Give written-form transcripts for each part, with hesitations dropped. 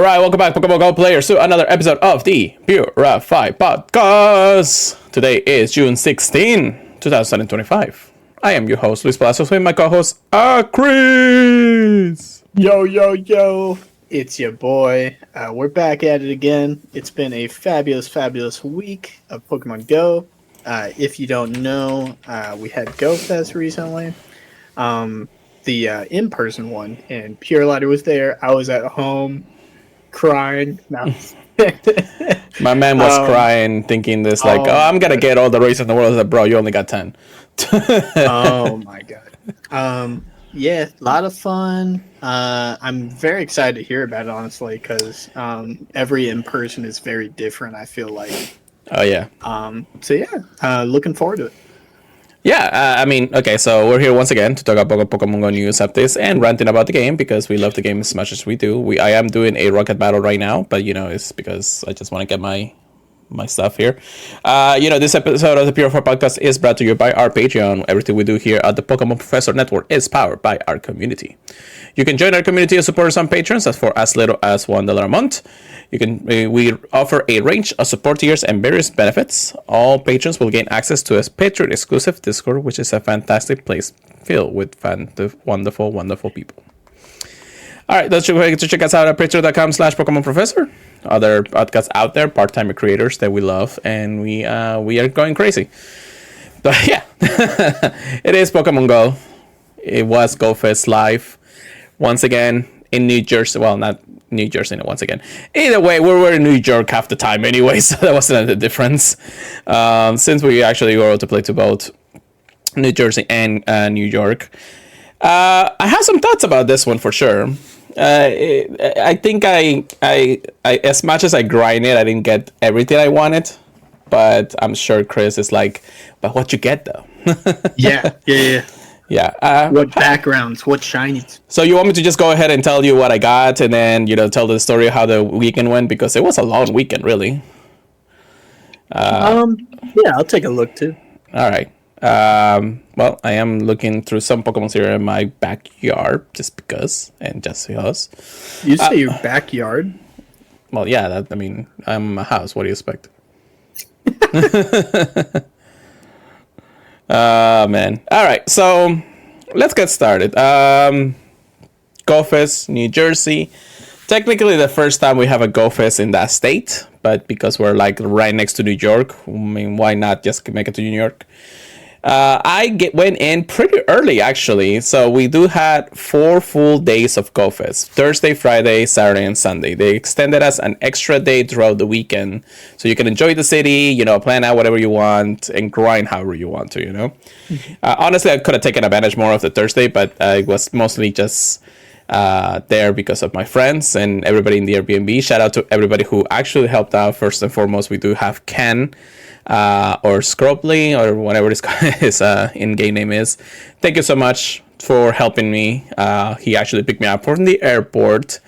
Alright, welcome back, Pokémon GO players, to another episode of the Purified Podcast. Today is June 16, 2025. I am your host, Luis Palacios, with my co-host, Chris. Yo, it's your boy. We're back at it again. It's been a fabulous week of Pokemon Go. If you don't know, we had Gofest recently. The in-person one, and Pure Lighter was there. I was at home crying. No. My man was crying, thinking this like, I'm gonna get all the races in the world. I was like, bro, you only got 10. Oh my god. Yeah, a lot of fun. I'm very excited to hear about it, honestly, because every in-person is very different, I feel like. Oh yeah. Looking forward to it. Yeah, I mean, okay, so we're here once again to talk about Pokemon Go news updates and ranting about the game because we love the game as much as we do. I am doing a rocket battle right now, but it's because I just want to get my stuff here. This episode of the Purified Podcast is brought to you by our Patreon. Everything we do here at the Pokemon Professor Network is powered by our community. You can join our community and support us on Patreon for as little as $1 a month. We offer a range of support tiers and various benefits. All patrons will gain access to a Patreon exclusive Discord, which is a fantastic place filled with wonderful people. All right, don't forget to check us out at patreon.com/Pokemon Professor. Other podcasts out there, part-time creators that we love, and we are going crazy. But yeah, it is Pokemon Go. It was Gofest live once again in New Jersey. Well, not New Jersey once again. Either way, we were in New York half the time anyway, so that wasn't the difference. Since we actually were able to play to both New Jersey and New York. I have some thoughts about this one for sure. I think I as much as I grind it, I didn't get everything I wanted, but I'm sure Chris is like, but what you get though? Yeah. What backgrounds? What shinies? So you want me to just go ahead and tell you what I got, and then tell the story of how the weekend went, because it was a long weekend, really. Yeah, I'll take a look too. All right. Well, I am looking through some Pokemon here in my backyard, just because. You say your backyard? Well, yeah. I'm a house. What do you expect? Man. All right, so let's get started. Gofest, New Jersey. Technically, the first time we have a Gofest in that state, but because we're like right next to New York, why not just make it to New York? Went in pretty early, actually. So we had 4 full days of Gofest. Thursday, Friday, Saturday, and Sunday. They extended us an extra day throughout the weekend. So you can enjoy the city, plan out whatever you want, and grind however you want to, Mm-hmm. Honestly, I could have taken advantage more of the Thursday, but it was mostly just there because of my friends and everybody in the Airbnb. Shout out to everybody who actually helped out. First and foremost, we do have Ken. Or Scropley, or whatever his in-game name is. Thank you so much for helping me. He actually picked me up from the airport.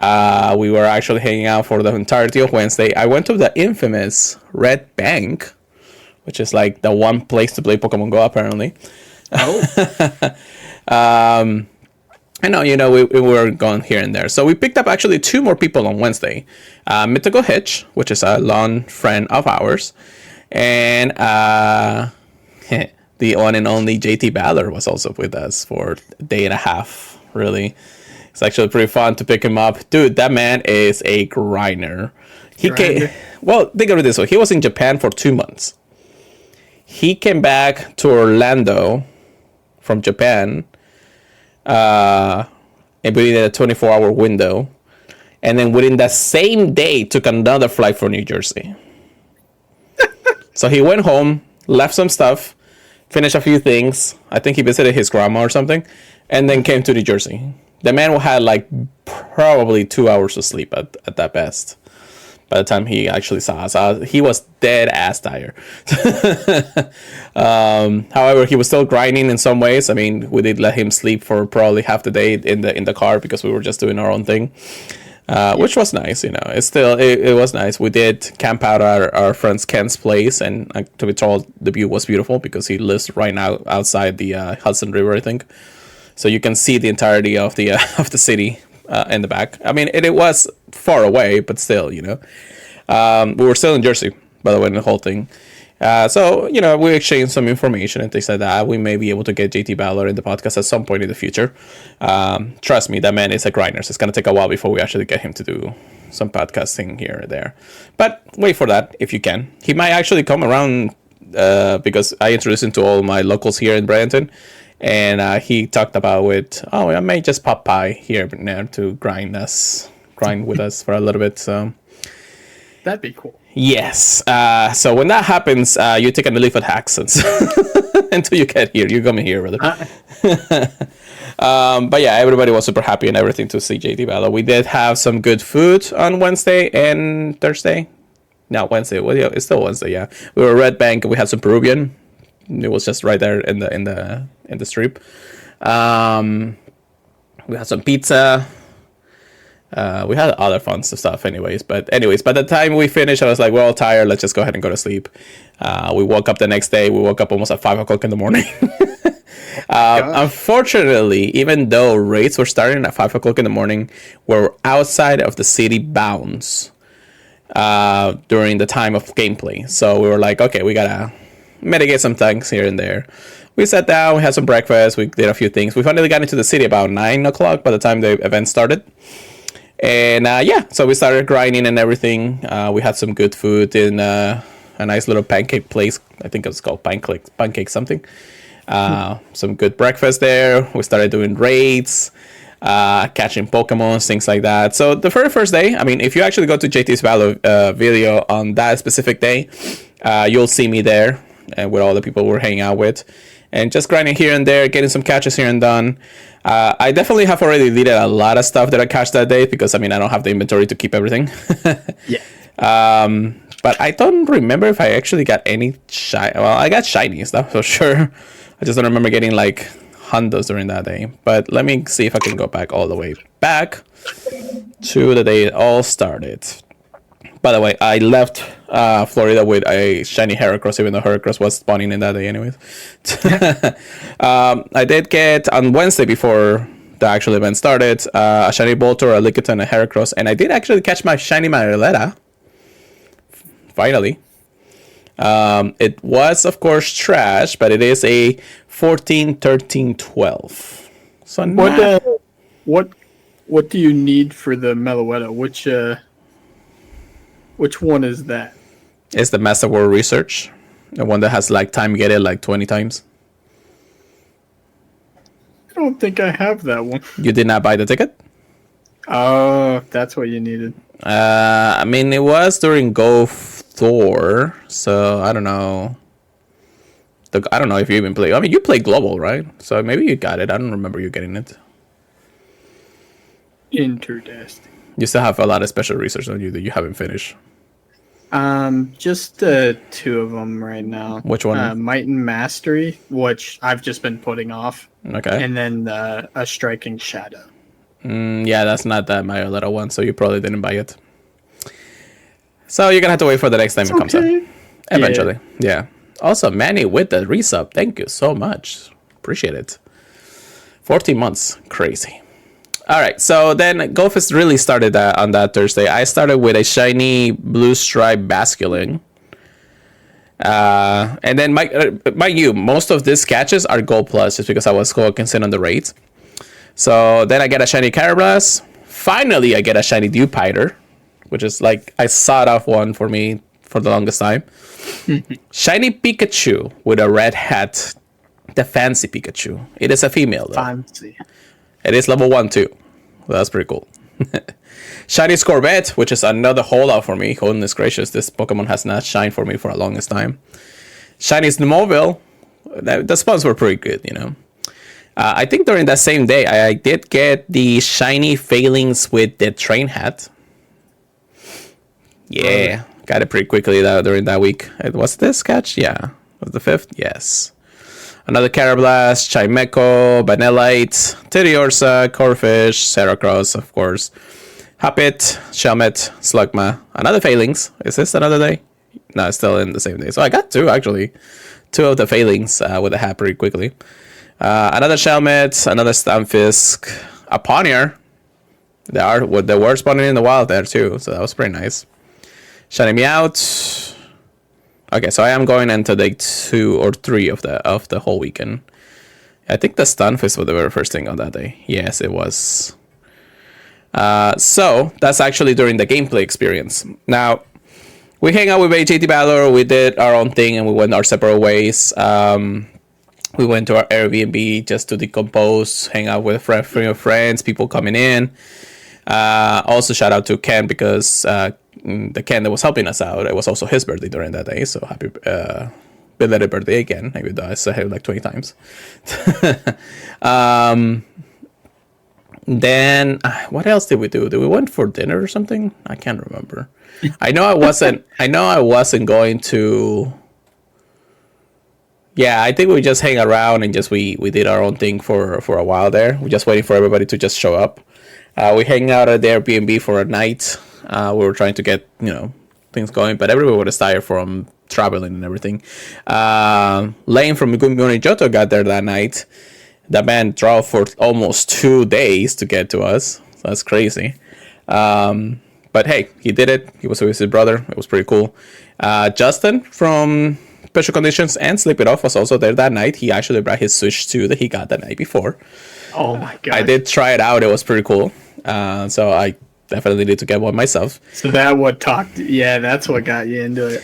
We were actually hanging out for the entirety of Wednesday. I went to the infamous Red Bank, which is like the one place to play Pokemon Go, apparently. Oh. I know, we were going here and there. So we picked up actually 2 more people on Wednesday. Mythical Hitch, which is a long friend of ours. And the one and only JT Ballard was also with us for a day and a half, really. It's actually pretty fun to pick him up. Dude, that man is a grinder. Well, think of it this way. He was in Japan for 2 months. He came back to Orlando from Japan and within a 24-hour window. And then within that same day, took another flight for New Jersey. So he went home, left some stuff, finished a few things. I think he visited his grandma or something, and then came to New Jersey. The man had like probably 2 hours of sleep at that best. By the time he actually saw us, he was dead ass tired. However, he was still grinding in some ways. We did let him sleep for probably half the day in the car because we were just doing our own thing. Which was nice, it was nice. We did camp out at our friend's Ken's place, and to be told, the view was beautiful because he lives right now outside the Hudson River, I think. So you can see the entirety of the city in the back. I mean, it was far away, but still, you know. We were still in Jersey, by the way, in the whole thing. So, you know, we exchanged some information and things like that. We may be able to get JT Ballard in the podcast at some point in the future. Trust me, that man is a grinder. So it's going to take a while before we actually get him to do some podcasting here or there. But wait for that if you can. He might actually come around because I introduced him to all my locals here in Bradenton. And he talked about I may just pop by here and there to grind with us for a little bit. So that'd be cool. Yes. So when that happens, you take an elephant accents until you get here. You come here, brother. But yeah, everybody was super happy and everything to see JT Ballard. We did have some good food on Wednesday and Thursday. No, Wednesday. Well, yeah, it's still Wednesday. Yeah, we were at Red Bank and we had some Peruvian. It was just right there in the strip. We had some pizza. We had other fun stuff anyways. By the time we finished, I was like, we're all tired. Let's just go ahead and go to sleep. We woke up the next day. We woke up almost at 5 o'clock in the morning. Unfortunately, even though rates were starting at 5 o'clock in the morning, we're outside of the city bounds during the time of gameplay. So we were like, okay, we gotta mitigate some things here and there. We sat down, we had some breakfast, we did a few things. We finally got into the city about 9 o'clock by the time the event started. And so we started grinding and everything. We had some good food in a nice little pancake place. I think it was called pancake something. Some good breakfast there. We started doing raids, catching Pokemon, things like that. So the very first day, I mean, if you actually go to JT's Valor video on that specific day, you'll see me there with all the people we're hanging out with. And just grinding here and there, getting some catches here and done. I definitely have already deleted a lot of stuff that I catched that day because, I mean, I don't have the inventory to keep everything. Yeah. But I don't remember if I actually got any shiny. Well, I got shiny stuff for sure. I just don't remember getting like Hondas during that day. But let me see if I can go back all the way back to the day it all started. By the way, I left Florida with a shiny Heracross, even though Heracross was spawning in that day anyways. I did get, on Wednesday before the actual event started, a shiny Boltor, a Lickitung, a Heracross, and I did actually catch my shiny Marioletta. Finally. It was, of course, trash, but it is a 14, 13, 12. So what do you need for the Meloetta? Which one is that? It's the Master World Research. The one that has like time get it like 20 times. I don't think I have that one. You did not buy the ticket? Oh, that's what you needed. I mean, it was during Go Thor, so I don't know. I don't know if you even play. I mean, you play Global, right? So maybe you got it. I don't remember you getting it. Interesting. You still have a lot of special research on you that you haven't finished. Just two of them right now. Which one? Might and Mastery, which I've just been putting off. Okay. And then a Striking Shadow. Yeah, that's not that Marioletta one, so you probably didn't buy it. So you're gonna have to wait for the next time it comes out. Eventually. Yeah. Also, Manny with the resub. Thank you so much. Appreciate it. 14 months. Crazy. All right, so then Gofest really started on that Thursday. I started with a shiny blue stripe Basculin. And then, mind you, most of these catches are Gold Plus just because I was focusing on the raids. So then I get a shiny Carablast. Finally, I get a shiny Dewpider, which is like I sought off one for me for the longest time. Shiny Pikachu with a red hat. The fancy Pikachu. It is a female, though. Fancy. It is level 1 too. Well, that's pretty cool. Shiny Scorbett, which is another holdout for me. Goodness gracious, this Pokemon has not shined for me for the longest time. Shiny Snowmobile. The spawns were pretty good, you know. I think during that same day, I did get the shiny Failings with the train hat. Yeah, got it pretty quickly during that week. Was this catch? Yeah. Was the 5th? Yes. Another Carablast, Chimecho, Vanillite, Teddiursa, Corphish, Heracross, of course. Hoppit, Shelmet, Slugma. Another Failings. Is this another day? No, it's still in the same day. So I got two, actually. Two of the Failings with a hat pretty quickly. Another Shelmet, another Stunfisk, a Pawniard. They were spawning in the wild there too, so that was pretty nice. Shutting me out. Okay, so I am going into day 2 or 3 of the whole weekend. I think the Stunfisk was the very first thing on that day. Yes, it was. So that's actually during the gameplay experience. Now, we hang out with JT Valor, we did our own thing, and we went our separate ways. We went to our Airbnb just to decompose, hang out with friends, people coming in. Also, shout out to Ken, because the Ken that was helping us out, it was also his birthday during that day. So happy belated birthday again, even though I said it like 20 times. Then, what else did we do? Did we went for dinner or something? I can't remember. I know I wasn't going to. Yeah, I think we just hang around and we did our own thing for a while there. We're just waiting for everybody to just show up. We hang out at the Airbnb for a night. We were trying to get things going, but everyone was tired from traveling and everything. Lane from Gumi Joto got there that night. That man drove for almost 2 days to get to us. So that's crazy. But hey, he did it. He was with his brother. It was pretty cool. Justin from Special Conditions and Sleep It Off was also there that night. He actually brought his Switch 2 that he got the night before. Oh my god! I did try it out. It was pretty cool. So I definitely need to get one myself. So that's what got you into it.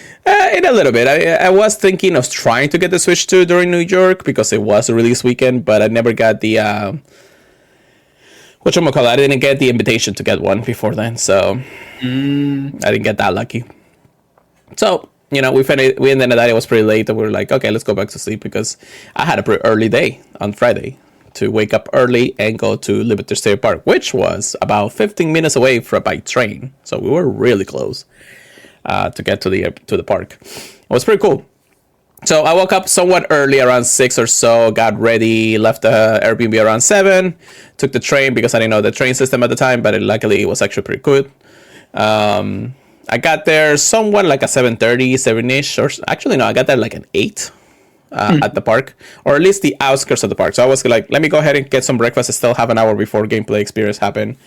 In a little bit. I was thinking of trying to get the Switch 2 during New York because it was a release weekend, but I never got the whatchamacallit. I didn't get the invitation to get one before then, so I didn't get that lucky. So we ended the night. It was pretty late, and we were like, okay, let's go back to sleep, because I had a pretty early day on Friday to wake up early and go to Liberty State Park, which was about 15 minutes away by train. So we were really close to get to the park. It was pretty cool. So I woke up somewhat early, around 6 or so, got ready, left the Airbnb around 7, took the train because I didn't know the train system at the time, but luckily it was actually pretty good. I got there somewhat like a 7:30, 7-ish, or actually no, I got there like an 8 at the park, or at least the outskirts of the park. So I was like, let me go ahead and get some breakfast. I still have an hour before gameplay experience happened.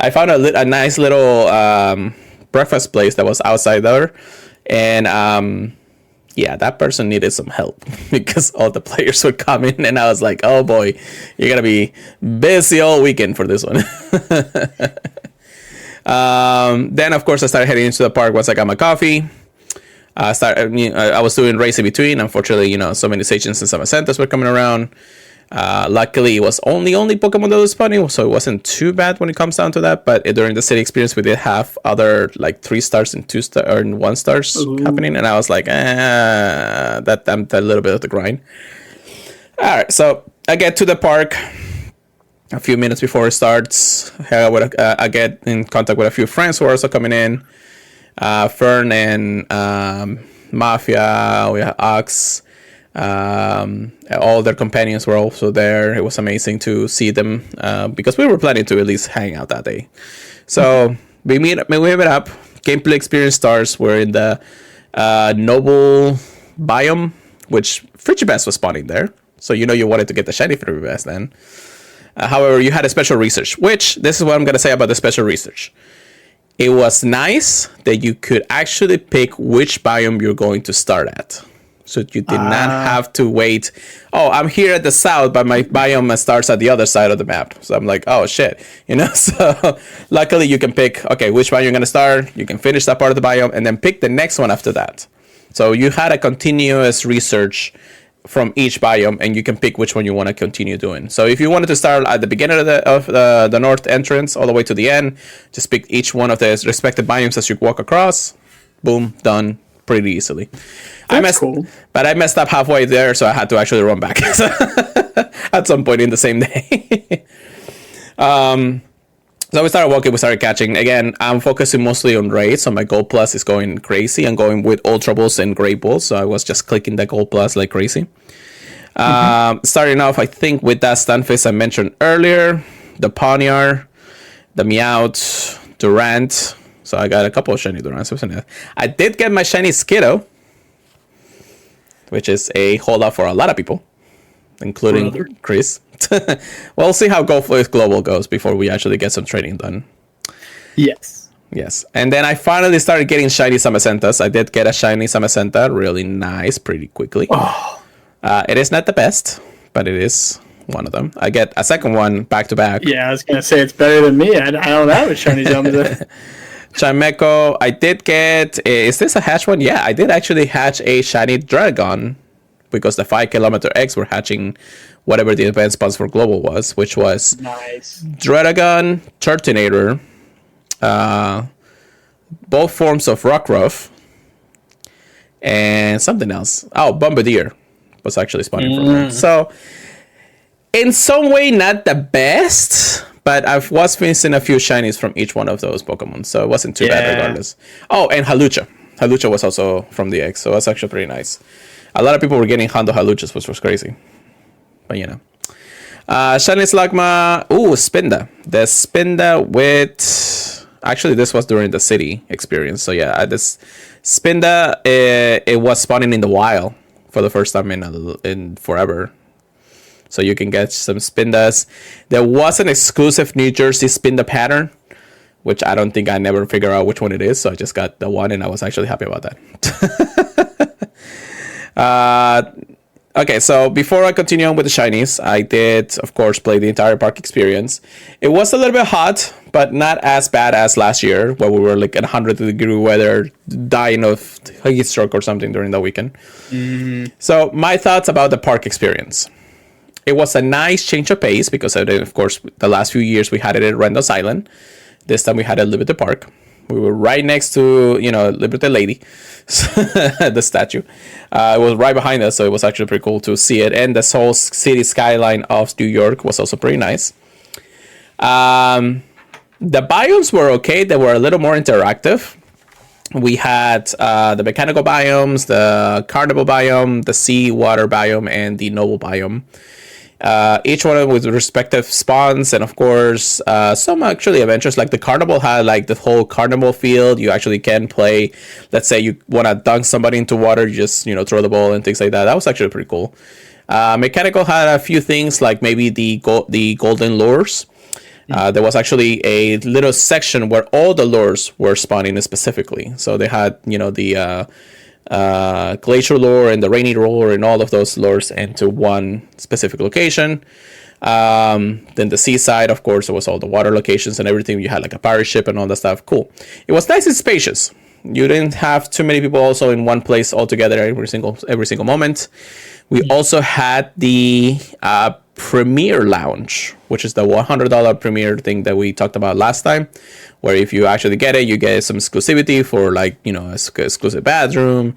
I found a nice little breakfast place that was outside there, and yeah, that person needed some help because all the players were coming, and I was like, oh boy, you're gonna be busy all weekend for this one. Then of course I started heading into the park once I got my coffee. I was doing race in between. Unfortunately, so many stations and some centers were coming around. Luckily, it was only Pokemon that was spawning, so it wasn't too bad when it comes down to that. But during the city experience, we did have other like 3 stars and 2 star or 1 stars happening, and I was like, that a little bit of the grind. All right, so I get to the park a few minutes before it starts. I get in contact with a few friends who are also coming in. Fern and Mafia, we have Ox, all their companions were also there. It was amazing to see them because we were planning to at least hang out that day. So we meet up. Gameplay experience starts. We're in the Noble biome, which Frigibest was spawning there. So you wanted to get the shiny Frigibest then. However, you had a special research, which this is what I'm going to say about the special research. It was nice that you could actually pick which biome you're going to start at. So you did not have to wait. Oh, I'm here at the south, but my biome starts at the other side of the map. So I'm like, oh, shit. So luckily you can pick, okay, which biome you're going to start. You can finish that part of the biome and then pick the next one after that. So you had a continuous research from each biome, and you can pick which one you want to continue doing. So if you wanted to start at the beginning of the north entrance all the way to the end, just pick each one of the respective biomes as you walk across. Boom, done pretty easily. Cool. But I messed up halfway there, so I had to actually run back at some point in the same day. So we started walking, we started catching. Again, I'm focusing mostly on raids, so my Gold Plus is going crazy. I'm going with Ultra Balls and Great Balls, so I was just clicking the Gold Plus like crazy. Starting off, I think, with that Stunfisk I mentioned earlier, the Pawniard, the Meowth, Durant. So I got a couple of shiny Durants. I did get my shiny Skiddo, which is a holdout for a lot of people, including Chris. We'll see how Gofest Global goes before we actually get some training done. Yes. Yes. And then I finally started getting shiny Samacentas. I did get a shiny Samacenta, really nice, pretty quickly. Oh, It is not the best, but it is one of them. I get a second one back to back. yeah, I was going to say it's better than me. I don't have a shiny Zamazenta. Chimeco, I did get. Is this a hatch one? Yeah, I did actually hatch a shiny Dragon because the 5-kilometer eggs were hatching whatever the event spawns for global was, which was Nice. Dragon, Turtonator, both forms of Rockruff, and something else. Oh, Bombardier was actually spawning from that. So, in some way, not the best, but I was missing a few shinies from each one of those Pokemon, so it wasn't too bad regardless. Oh, and Halucha. Halucha was also from the egg, so that's actually pretty nice. A lot of people were getting Hondo Haluchas, which was crazy. But, you know. Shiny Slugma. Ooh, Spinda. The Spinda with... Actually, this was during the city experience. So, yeah, this Spinda, it was spawning in the wild for the first time in forever. So you can get some Spindas. There was an exclusive New Jersey Spinda pattern, which I don't think I never figure out which one it is. So I just got the one, and I was actually happy about that. Okay, so before I continue on with the shinies, I did, of course, play the entire park experience. It was a little bit hot, but not as bad as last year, where we were like at 100-degree weather, dying of heat stroke or something during the weekend. Mm-hmm. So my thoughts about the park experience. It was a nice change of pace because, of course, the last few years we had it at Randos Island. This time we had it at Liberty Park. We were right next to, Liberty Lady, the statue. It was right behind us, so it was actually pretty cool to see it. And the whole city skyline of New York was also pretty nice. The biomes were okay. They were a little more interactive. We had the mechanical biomes, the carnival biome, the sea water biome, and the noble biome. Each one with respective spawns, and of course some actually adventures. Like the carnival had like the whole carnival field. You actually can play, let's say you want to dunk somebody into water, you just throw the ball and things like that. That was actually pretty cool. Mechanical had a few things like maybe the golden lures. There was actually a little section where all the lures were spawning specifically. So they had the glacier lure and the rainy lure and all of those lures into one specific location. Then the seaside, of course, there was all the water locations and everything. You had like a pirate ship and all that stuff. Cool. It was nice and spacious. You didn't have too many people also in one place all together every single moment. We also had the Premier Lounge, which is the $100 Premier thing that we talked about last time, where if you actually get it, you get some exclusivity for like, exclusive bathroom,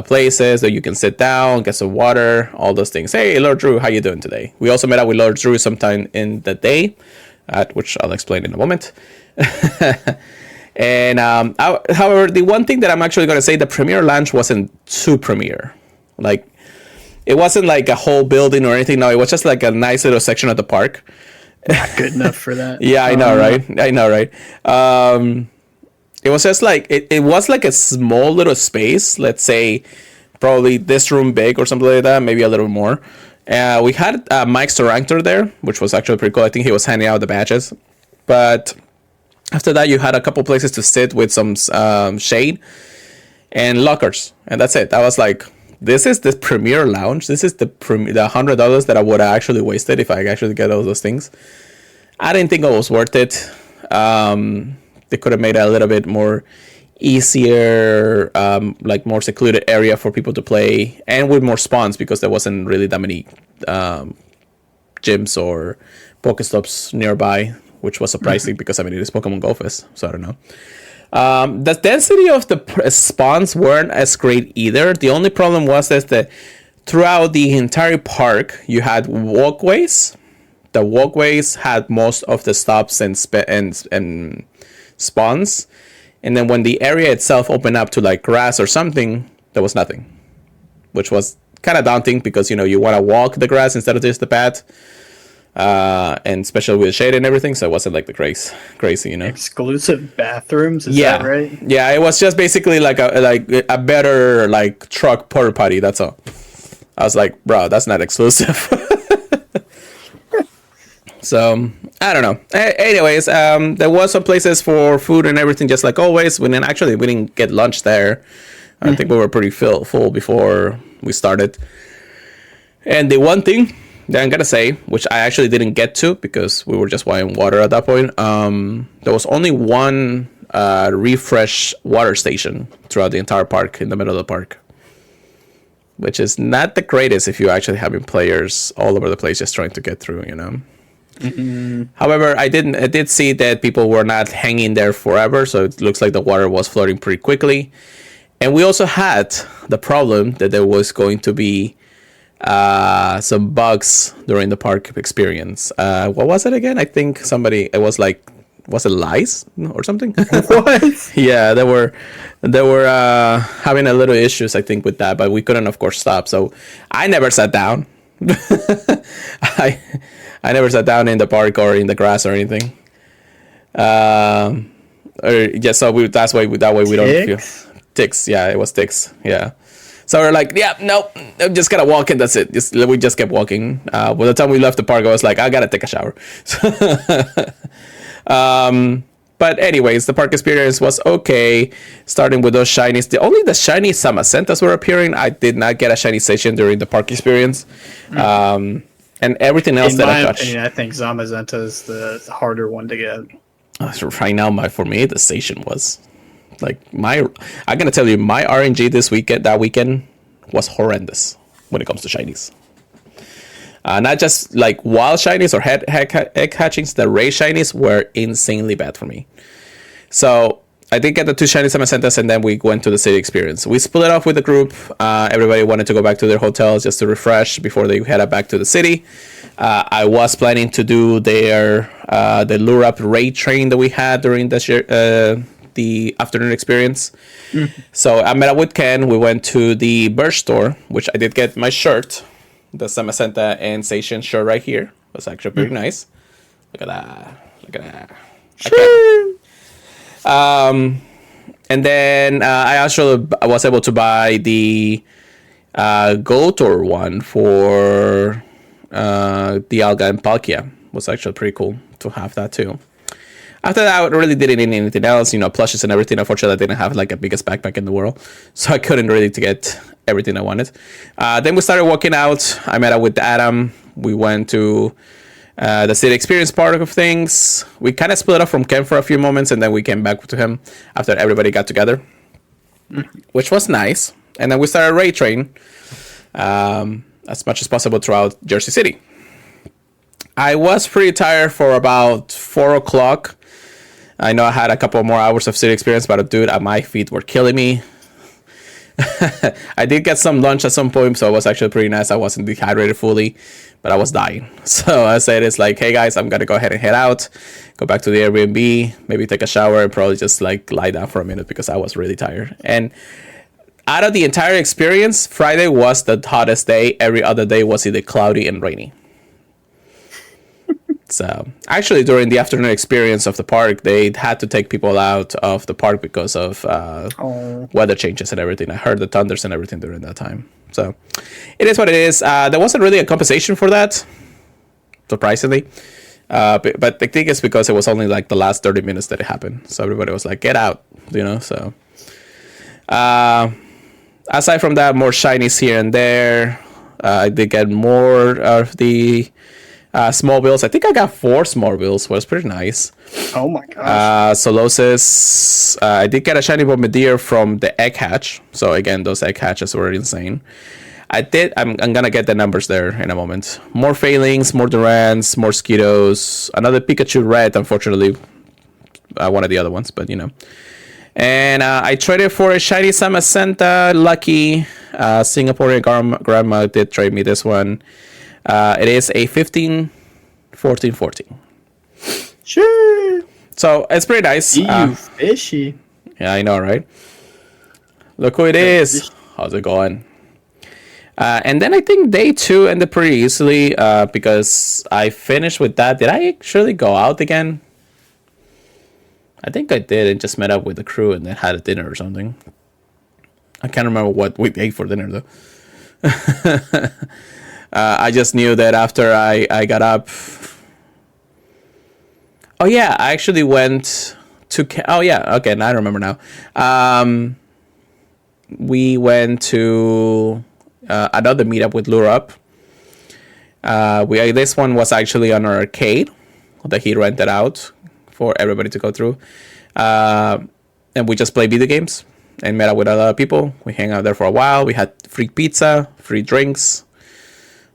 places that you can sit down, get some water, all those things. Hey, Lord Drew, how you doing today? We also met up with Lord Drew sometime in the day, which I'll explain in a moment. And however, the one thing that I'm actually going to say, the Premier Lounge wasn't too premier. Like, it wasn't like a whole building or anything. No, it was just like a nice little section of the park. Not good enough for that. Yeah, I know, right? It was just like, it was like a small little space. Let's say probably this room big or something like that, maybe a little more. We had Mike Sorangtor there, which was actually pretty cool. I think he was handing out the badges. But after that, you had a couple places to sit with some shade and lockers. And that's it. I was like, this is the Premier Lounge. This is the $100 that I would have actually wasted if I actually get all those things. I didn't think it was worth it. They could have made it a little bit more easier, like more secluded area for people to play, and with more spawns because there wasn't really that many gyms or Pokestops nearby, which was surprising because it is Pokemon Gofest, so I don't know. The density of the spawns weren't as great either. The only problem was that throughout the entire park, you had walkways. The walkways had most of the stops and spawns. And then when the area itself opened up to like grass or something, there was nothing. Which was kind of daunting because, you want to walk the grass instead of just the path. And especially with shade and everything, so it wasn't like the crazy, Exclusive bathrooms, is that right? Yeah, it was just basically like a better like truck porta potty. That's all. I was like, bro, that's not exclusive. So I don't know. Anyways, there was some places for food and everything, just like always. We didn't get lunch there. I think we were pretty full before we started. And the one thing that I'm gonna say, which I actually didn't get to because we were just buying water at that point, there was only one refresh water station throughout the entire park, in the middle of the park, which is not the greatest if you're actually having players all over the place just trying to get through, you know. Mm-hmm. However, I did see that people were not hanging there forever, so it looks like the water was flooding pretty quickly. And we also had the problem that there was going to be some bugs during the park experience. What was it again? I think was it lice or something? What? Yeah, they were having a little issues, I think, with that, but we couldn't, of course, stop. So I never sat down. I never sat down in the park or in the grass or anything. That way we don't feel ticks. Yeah, it was ticks. Yeah. So we're like, yeah, no, I'm just gonna walk and that's it. We just kept walking. By the time we left the park, I was like, I gotta take a shower. But anyways, the park experience was okay. Starting with those shinies, only the shiny Samacentas were appearing. I did not get a shiny station during the park experience. And everything else that I touched. In my opinion, I think Zamazenta is the harder one to get. Right now, for me, the station was like I'm gonna tell you, my RNG that weekend was horrendous when it comes to shinies. Not just like wild shinies or egg hatchings, the ray shinies were insanely bad for me. So I did get the 2 shiny Samacentas, and then we went to the city experience. We split off with the group. Everybody wanted to go back to their hotels just to refresh before they headed back to the city. I was planning to do the lure up raid train that we had during the afternoon experience. Mm-hmm. So I met up with Ken. We went to the Birch store, which I did get my shirt, the Samacenta and Station shirt right here. It was actually pretty nice. Look at that. Sure. Okay. And then I was able to buy the Go Tour one for the Alga and Palkia. It was actually pretty cool to have that too. After that, I really didn't need anything else, plushes and everything. Unfortunately, I didn't have like a biggest backpack in the world, so I couldn't really get everything I wanted. Then we started walking out. I met up with Adam. We went to the city experience part of things. We kind of split up from Ken for a few moments, and then we came back to him after everybody got together, which was nice. And then we started a raid train as much as possible throughout Jersey City. I was pretty tired for about 4 o'clock. I know I had a couple more hours of city experience, but dude, my feet were killing me. I did get some lunch at some point, so it was actually pretty nice. I wasn't dehydrated fully, but I was dying. So I said, it's like, hey guys, I'm gonna go ahead and head out, go back to the Airbnb, maybe take a shower, and probably just like lie down for a minute because I was really tired. And out of the entire experience, Friday was the hottest day. Every other day was either cloudy and rainy. So actually, during the afternoon experience of the park, they had to take people out of the park because of weather changes and everything. I heard the thunders and everything during that time. So it is what it is. There wasn't really a compensation for that, surprisingly. But the thing is because it was only like the last 30 minutes that it happened. So everybody was like, get out, So aside from that, more shinies here and there. I did get more of the small bills. I think I got 4 small bills. Was pretty nice. Oh my gosh. Solosis. I did get a shiny Bombardier from the egg hatch. So again, those egg hatches were insane. I'm gonna get the numbers there in a moment. More failings, more Durants, more Skidos, another Pikachu Red. Unfortunately, one of the other ones, but And I traded for a shiny Samacenta. Lucky. Singaporean grandma did trade me this one. It is a 15, 14, 14. Sure. So it's pretty nice. Fishy. Yeah, I know, right? Look who it is. How's it going? And then I think day 2 ended pretty easily because I finished with that. Did I actually go out again? I think I did and just met up with the crew and then had a dinner or something. I can't remember what we ate for dinner, though. I just knew that after I got up, Oh yeah, I actually went to. Oh yeah, okay, now I remember now. We went to another meetup with Lure Up. We this one was actually on our arcade that he rented out for everybody to go through, and we just played video games and met up with a lot of people. We hang out there for a while. We had free pizza, free drinks.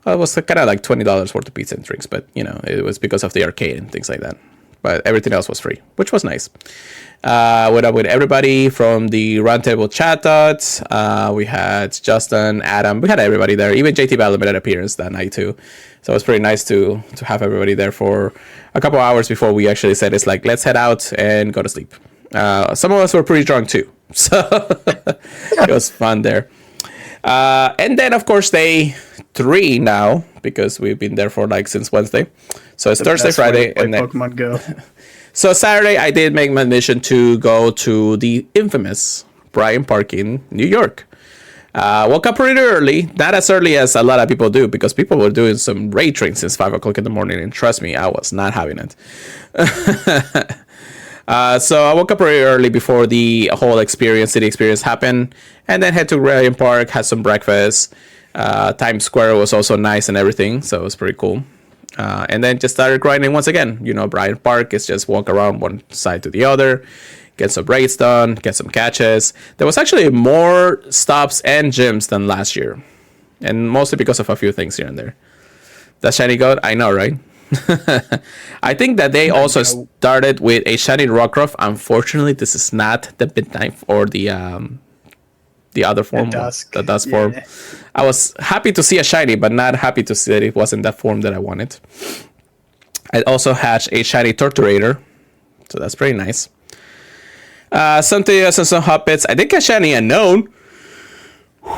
Well, it was kind of like $20 worth of pizza and drinks, but it was because of the arcade and things like that. But everything else was free, which was nice. Went up with everybody from the Roundtable chat dots. We had Justin, Adam. We had everybody there. Even JT Bell made an appearance that night too. So it was pretty nice to have everybody there for a couple hours before we actually said it's like, let's head out and go to sleep. Some of us were pretty drunk too. So it was fun there. And then, of course, day 3 now, because we've been there for since Wednesday. So it's Thursday, Friday, and then Pokemon Go. So Saturday, I did make my mission to go to the infamous Bryant Park in New York. Woke up pretty early, not as early as a lot of people do, because people were doing some raid train since 5 o'clock in the morning, and trust me, I was not having it. So I woke up pretty early before the whole city experience happened, and then head to Bryant Park, had some breakfast. Times Square was also nice and everything, so it was pretty cool. And then just started grinding once again. Bryant Park is just walk around one side to the other, get some raids done, get some catches. There was actually more stops and gyms than last year, and mostly because of a few things here and there. That shiny goat, I know, right? I think that they also started with a shiny Rockruff. Unfortunately, this is not the Midnight or the other form, the Dusk form. I was happy to see a shiny, but not happy to see that it wasn't that form that I wanted. I also hatched a shiny Torturator, so that's pretty nice. Some Theos and some Hoppets. I did get shiny Unknown.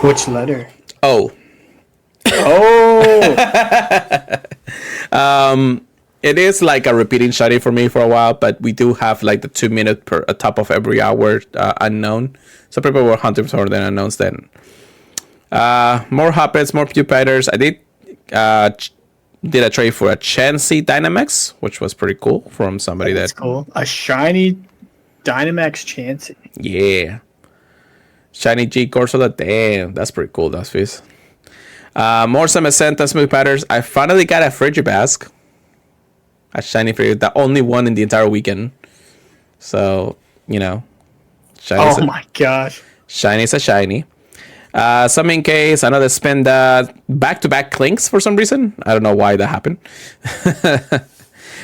Which letter? Oh. It is like a repeating shiny for me for a while, but we do have the 2 minute per top of every hour unknown. So people were hunting for the unknowns then. More Hoppets, more Pupiters. I did a trade for a Chansey Dynamax, which was pretty cool from somebody that's cool. A shiny Dynamax Chansey. Yeah. Shiny G Corsola. Damn, that's pretty cool. That's fizz. More Samacenta Smooth Patterns. I finally got a Frigibask. A shiny Frigibas. The only one in the entire weekend. So, Oh my gosh. Shiny is a shiny. Some in case, another spin that back-to-back clinks for some reason. I don't know why that happened.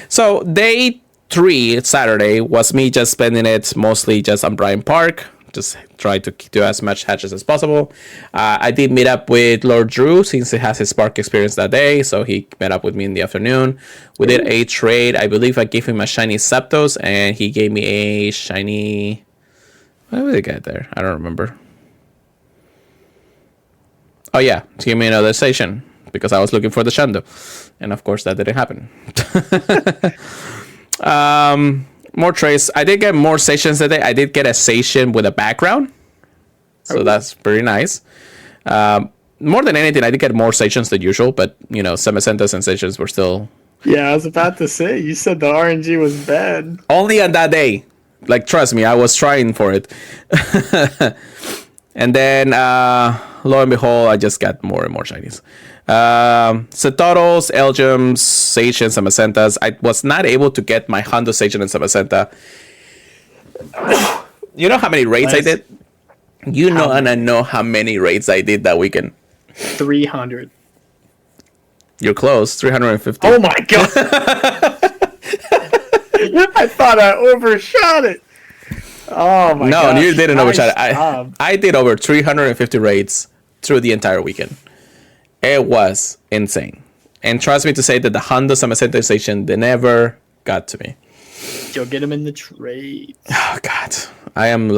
So day 3, Saturday, was me just spending it mostly just on Bryant Park. Just try to do as much hatches as possible. I did meet up with Lord Drew since he has his Spark experience that day. So he met up with me in the afternoon. We did a trade. I believe I gave him a shiny Zapdos and he gave me a shiny... What did I get there? I don't remember. Oh yeah, he gave me another station because I was looking for the Shando. And of course that didn't happen. More trades. I did get more stations that day. I did get a station with a background. So that's pretty nice. More than anything, I did get more stations than usual, but Semicentas and stations were still... Yeah, I was about to say, you said the RNG was bad. Only on that day. Trust me, I was trying for it. And then, lo and behold, I just got more and more shinies. Cetotos, Elgyms, Sations, and Macentas. I was not able to get my Hondo Sation and Samacenta. You know how many raids I did? And I know how many raids I did that weekend. 300. You're close, 350. Oh my god! I thought I overshot it. Oh my god! No, you didn't overshot it. I did over 350 raids through the entire weekend. It was insane. And trust me to say that the Hondo Samacenta Station, they never got to me. You'll get them in the trade. Oh god. I am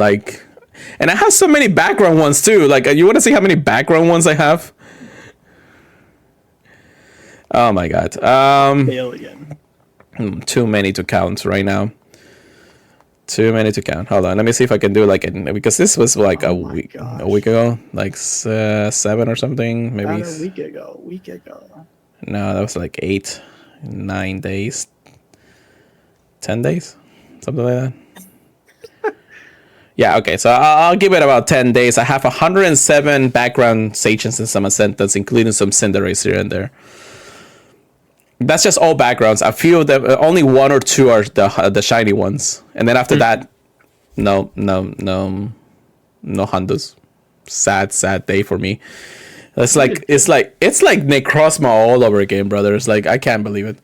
and I have so many background ones too. You want to see how many background ones I have? Oh my god. Alien. Too many to count right now. Too many to count. Hold on, let me see if I can do because this was a week ago, 7 or something, maybe. About a week ago. No, that was 8, 9 days. 10 days, something like that. Yeah, okay, so I'll give it about 10 days. I have 107 background stations in some Ascendas, including some Cinderace here and there. That's just all backgrounds. A few of them, only one or two are the shiny ones, and then after that, no Hondas. Sad day for me. It's like Necrozma all over again, brother. It's like I can't believe it.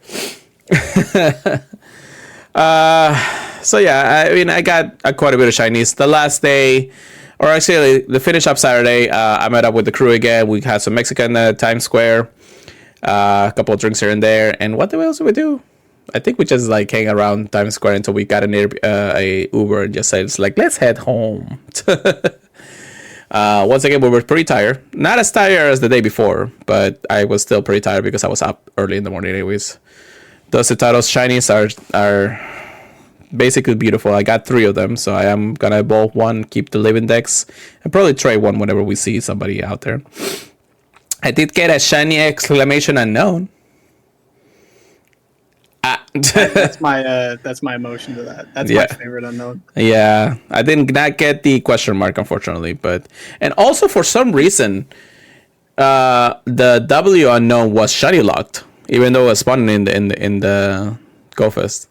So yeah, I mean, I got quite a bit of shinies. The last day, or actually the finish up Saturday, I met up with the crew again. We had some Mexican Times Square, a couple of drinks here and there. And what else did we do? I think we just like hang around Times Square until we got a Uber and just said, it's like, let's head home. Once again, we were pretty tired. Not as tired as the day before, but I was still pretty tired because I was up early in the morning anyways. Those Citados shinies are basically beautiful. I got 3 of them, so I am gonna evolve one, keep the living dex, and probably trade one whenever we see somebody out there. I did get a shiny exclamation unknown. That's my emotion to that. That's my favorite unknown. Yeah, I did not get the question mark, unfortunately, and also for some reason, the W unknown was shiny locked, even though it was spawning in the Gofest.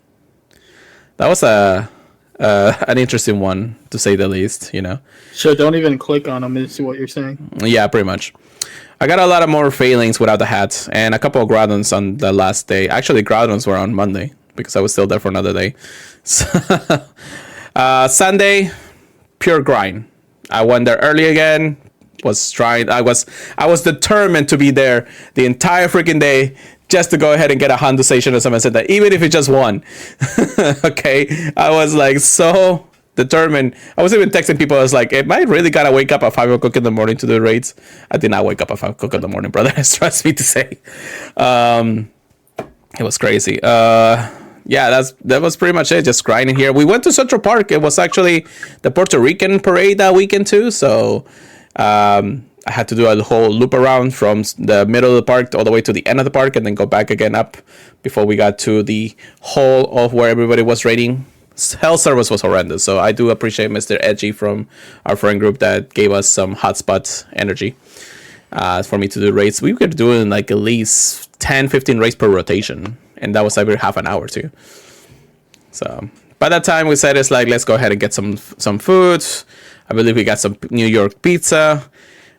That was an interesting one, to say the least, you know. So don't even click on them, is what you're saying? Yeah, pretty much. I got a lot of more failings without the hats, and a couple of Groudons on the last day. Actually, Groudons were on Monday, because I was still there for another day. So, Sunday, pure grind. I went there early again, was trying. I was determined to be there the entire freaking day, just to go ahead and get a Hondo station or something like that, even if it's just one. Okay, I was like so determined. I was even texting people. I was like, am I really gotta wake up at 5 o'clock in the morning to do raids? I did not wake up at 5 o'clock in the morning, brother. Trust me to say. It was crazy. Yeah, that was pretty much it. Just grinding here. We went to Central Park. It was actually the Puerto Rican parade that weekend too. So I had to do a whole loop around from the middle of the park all the way to the end of the park, and then go back again up before we got to the hall of where everybody was raiding. Hell service was horrendous, so I do appreciate Mr. Edgy from our friend group that gave us some hotspot energy for me to do raids. We were doing like at least 10-15 raids per rotation, and that was every half an hour too. So by that time we said, it's like, let's go ahead and get some food. I believe we got some New York pizza,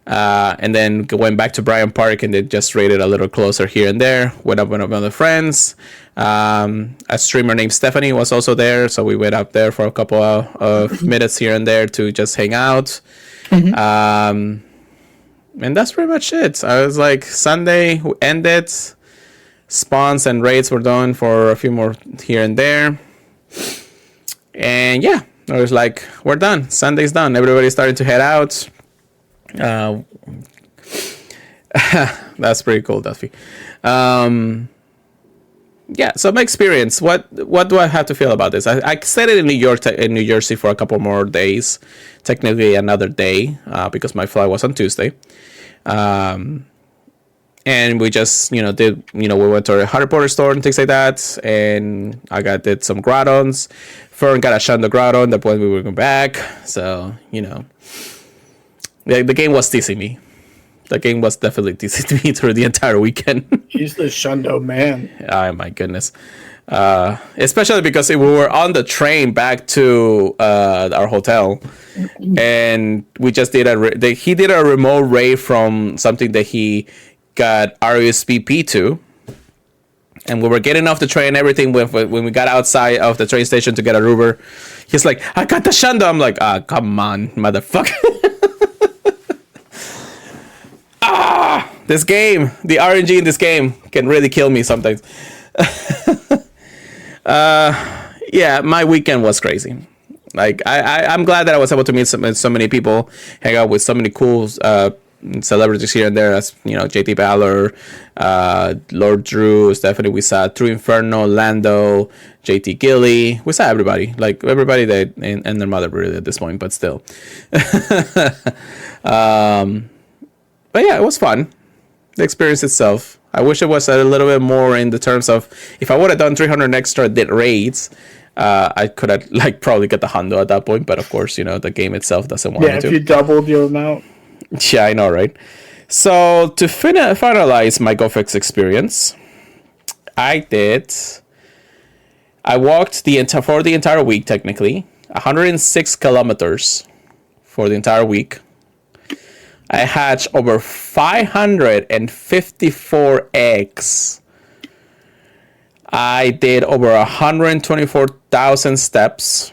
and then went back to Bryant Park and then just raided a little closer here and there. Went up with other friends. A streamer named Stephanie was also there, so we went up there for a couple of minutes here and there to just hang out. And that's pretty much it. I was like, Sunday ended, spawns and raids were done for a few more here and there, and yeah, I was like, we're done. Sunday's done. Everybody's starting to head out. That's pretty cool, Duffy. Yeah, so my experience. What do I have to feel about this? I stayed in New Jersey for a couple more days, technically another day, because my flight was on Tuesday. And we just, we went to a Harry Potter store and things like that, and I did some Groudons. Fern got a Shando Groudon the point we were going back, so, the game was teasing me. The game was definitely teasing me through the entire weekend. He's the Shundo man. Oh my goodness. Especially because we were on the train back to our hotel, and we just did he did a remote raid from something that he got RSVP to, and we were getting off the train and everything. When we got outside of the train station to get a Uber, he's like, I got the Shundo. I'm like, come on, motherfucker. This game, the RNG in this game can really kill me sometimes. Yeah, my weekend was crazy. Like, I'm glad that I was able to meet so many people, hang out with so many cool celebrities here and there, as JT Ballor, Lord Drew, Stephanie. We saw True Inferno, Lando, JT Gilly. We saw everybody, like everybody that and their mother really at this point, but still. But yeah, it was fun. The experience itself. I wish it was a little bit more in the terms of if I would have done 300 extra did raids, I could have like probably get the hundo at that point. But of course, the game itself doesn't want me to. If you doubled your amount. Yeah, I know, right? So to finalize my GoFest experience, I walked for the entire week, technically, 106 kilometers for the entire week. I hatched over 554 eggs. I did over 124,000 steps.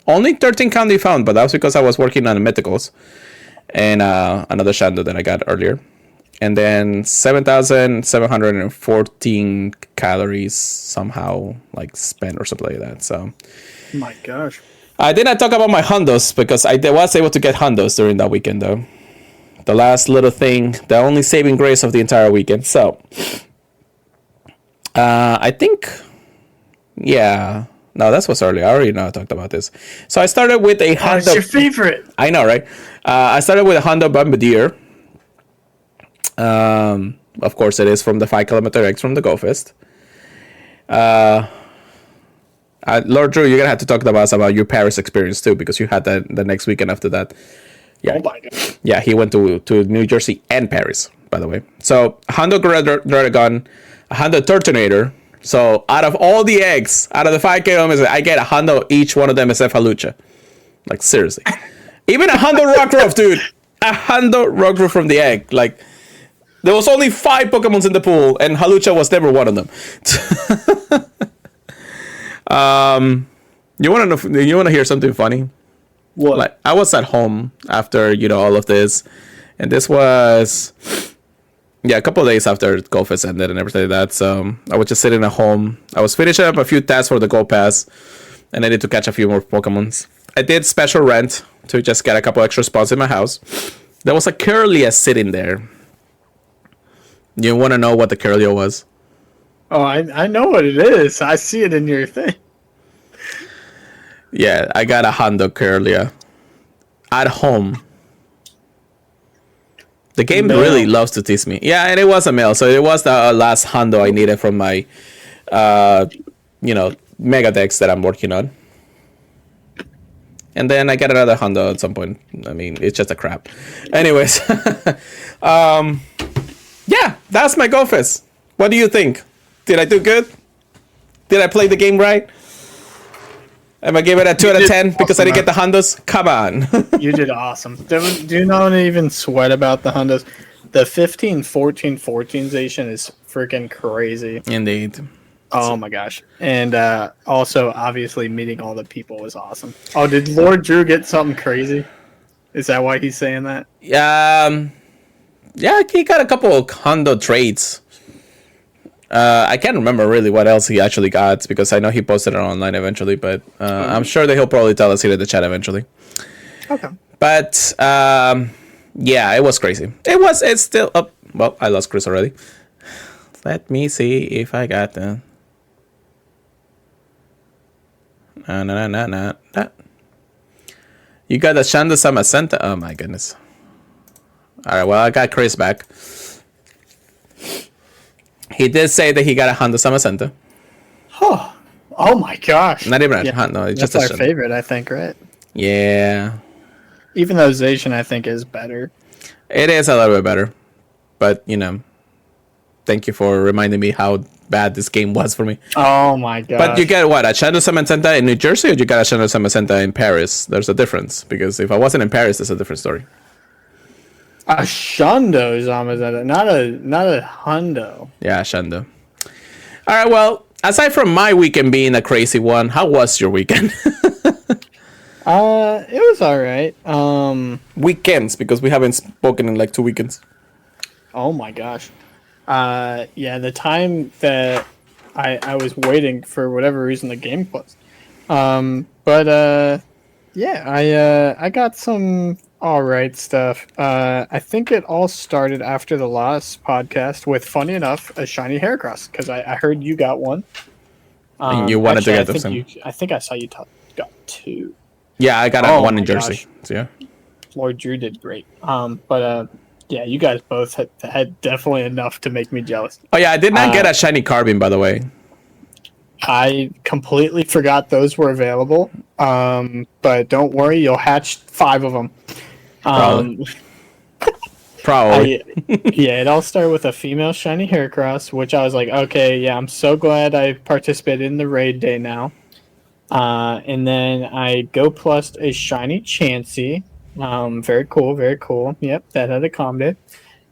Only 13 candy found, but that was because I was working on the mythicals and another Shando that I got earlier. And then 7,714 calories somehow like spent or something like that. So, my gosh. I did not talk about my hundos because I was able to get hundos during that weekend though. The last little thing, the only saving grace of the entire weekend. So, I think, yeah. No, that was earlier. I already know I talked about this. So I started with a hundo. It's your favorite. I know, right? I started with a Hondo Bombardier. Of course, it is from the 5 kilometer X from the Gofest. Lord Drew, you're gonna have to talk to us about your Paris experience too, because you had that the next weekend after that. Yeah, oh my God. Yeah, he went to New Jersey and Paris, by the way. So Hondo Dragon, a Hondo Turtonator. So out of all the eggs, out of the 5 kilometers, I get a Hondo each one of them except Halucha. Like seriously, even a Hondo Rockruff, dude, a Hondo Rockruff from the egg, like. There was only 5 Pokemons in the pool, and Halucha was never one of them. You want to hear something funny? What? Like, I was at home after all of this, and this was a couple of days after Gofest ended and everything like that. So I was just sitting at home. I was finishing up a few tasks for the Go Pass, and I need to catch a few more Pokemons. I did special rent to just get a couple extra spots in my house. There was a Kirlia sitting there. You want to know what the Kirlia was? Oh, I know what it is. I see it in your thing. Yeah, I got a Hondo Kirlia at home. The game really loves to tease me. Yeah, and it was a male, so it was the last Hondo I needed from my, Mega Dex that I'm working on. And then I get another Hondo at some point. I mean, it's just a crap. Anyways, yeah, that's my Gofest. What do you think? Did I do good? Did I play the game right? Am I giving it a 2 out of 10 because I didn't get the Hondos? Come on. You did awesome. Do not even sweat about the Hondos. The 15-14-14zation is freaking crazy. Indeed. Oh my gosh. And also, obviously, meeting all the people was awesome. Oh, did Lord Drew get something crazy? Is that why he's saying that? Yeah, he got a couple of Hondo trades. I can't remember really what else he actually got because I know he posted it online eventually, but I'm sure that he'll probably tell us here in the chat eventually. Okay. But yeah, it was crazy. It's still up. Well, I lost Chris already. Let me see if I got the. No. You got the Shanda Sama Senta. Oh my goodness. All right, well, I got Chris back. He did say that he got a Honda Sama Center. Oh my gosh. Not even a Honda, it's that's just our a favorite, I think, right? Yeah. Even though Zacian, I think, is better. It is a little bit better. But, thank you for reminding me how bad this game was for me. Oh my god. But you get what? A Shanda Sama Center in New Jersey or you got a Shanda Sama Center in Paris? There's a difference. Because if I wasn't in Paris, it's a different story. A Shundo Zamazenta, not a Hundo. Yeah, Shando. All right, well, aside from my weekend being a crazy one, how was your weekend? It was all right. Weekends, because we haven't spoken in like 2 weekends. Oh my gosh. Yeah, the time that I was waiting for whatever reason the game closed. Yeah, I got some all right stuff. I think it all started after the last podcast with, funny enough, a shiny Heracross, because I heard you got one. And you wanted to get the same. I think I saw you got 2. Yeah, I got one in Jersey. So, yeah. Lord Drew did great. Yeah, you guys both had definitely enough to make me jealous. Oh yeah, I did not get a shiny carbine, by the way. I completely forgot those were available. But don't worry, you'll hatch 5 of them. Probably. Probably. Yeah, it all started with a female shiny Heracross, which I was like, okay, yeah, I'm so glad I participated in the raid day now. And then I go plus a shiny Chansey. Very cool, very cool. Yep, that had a calm day.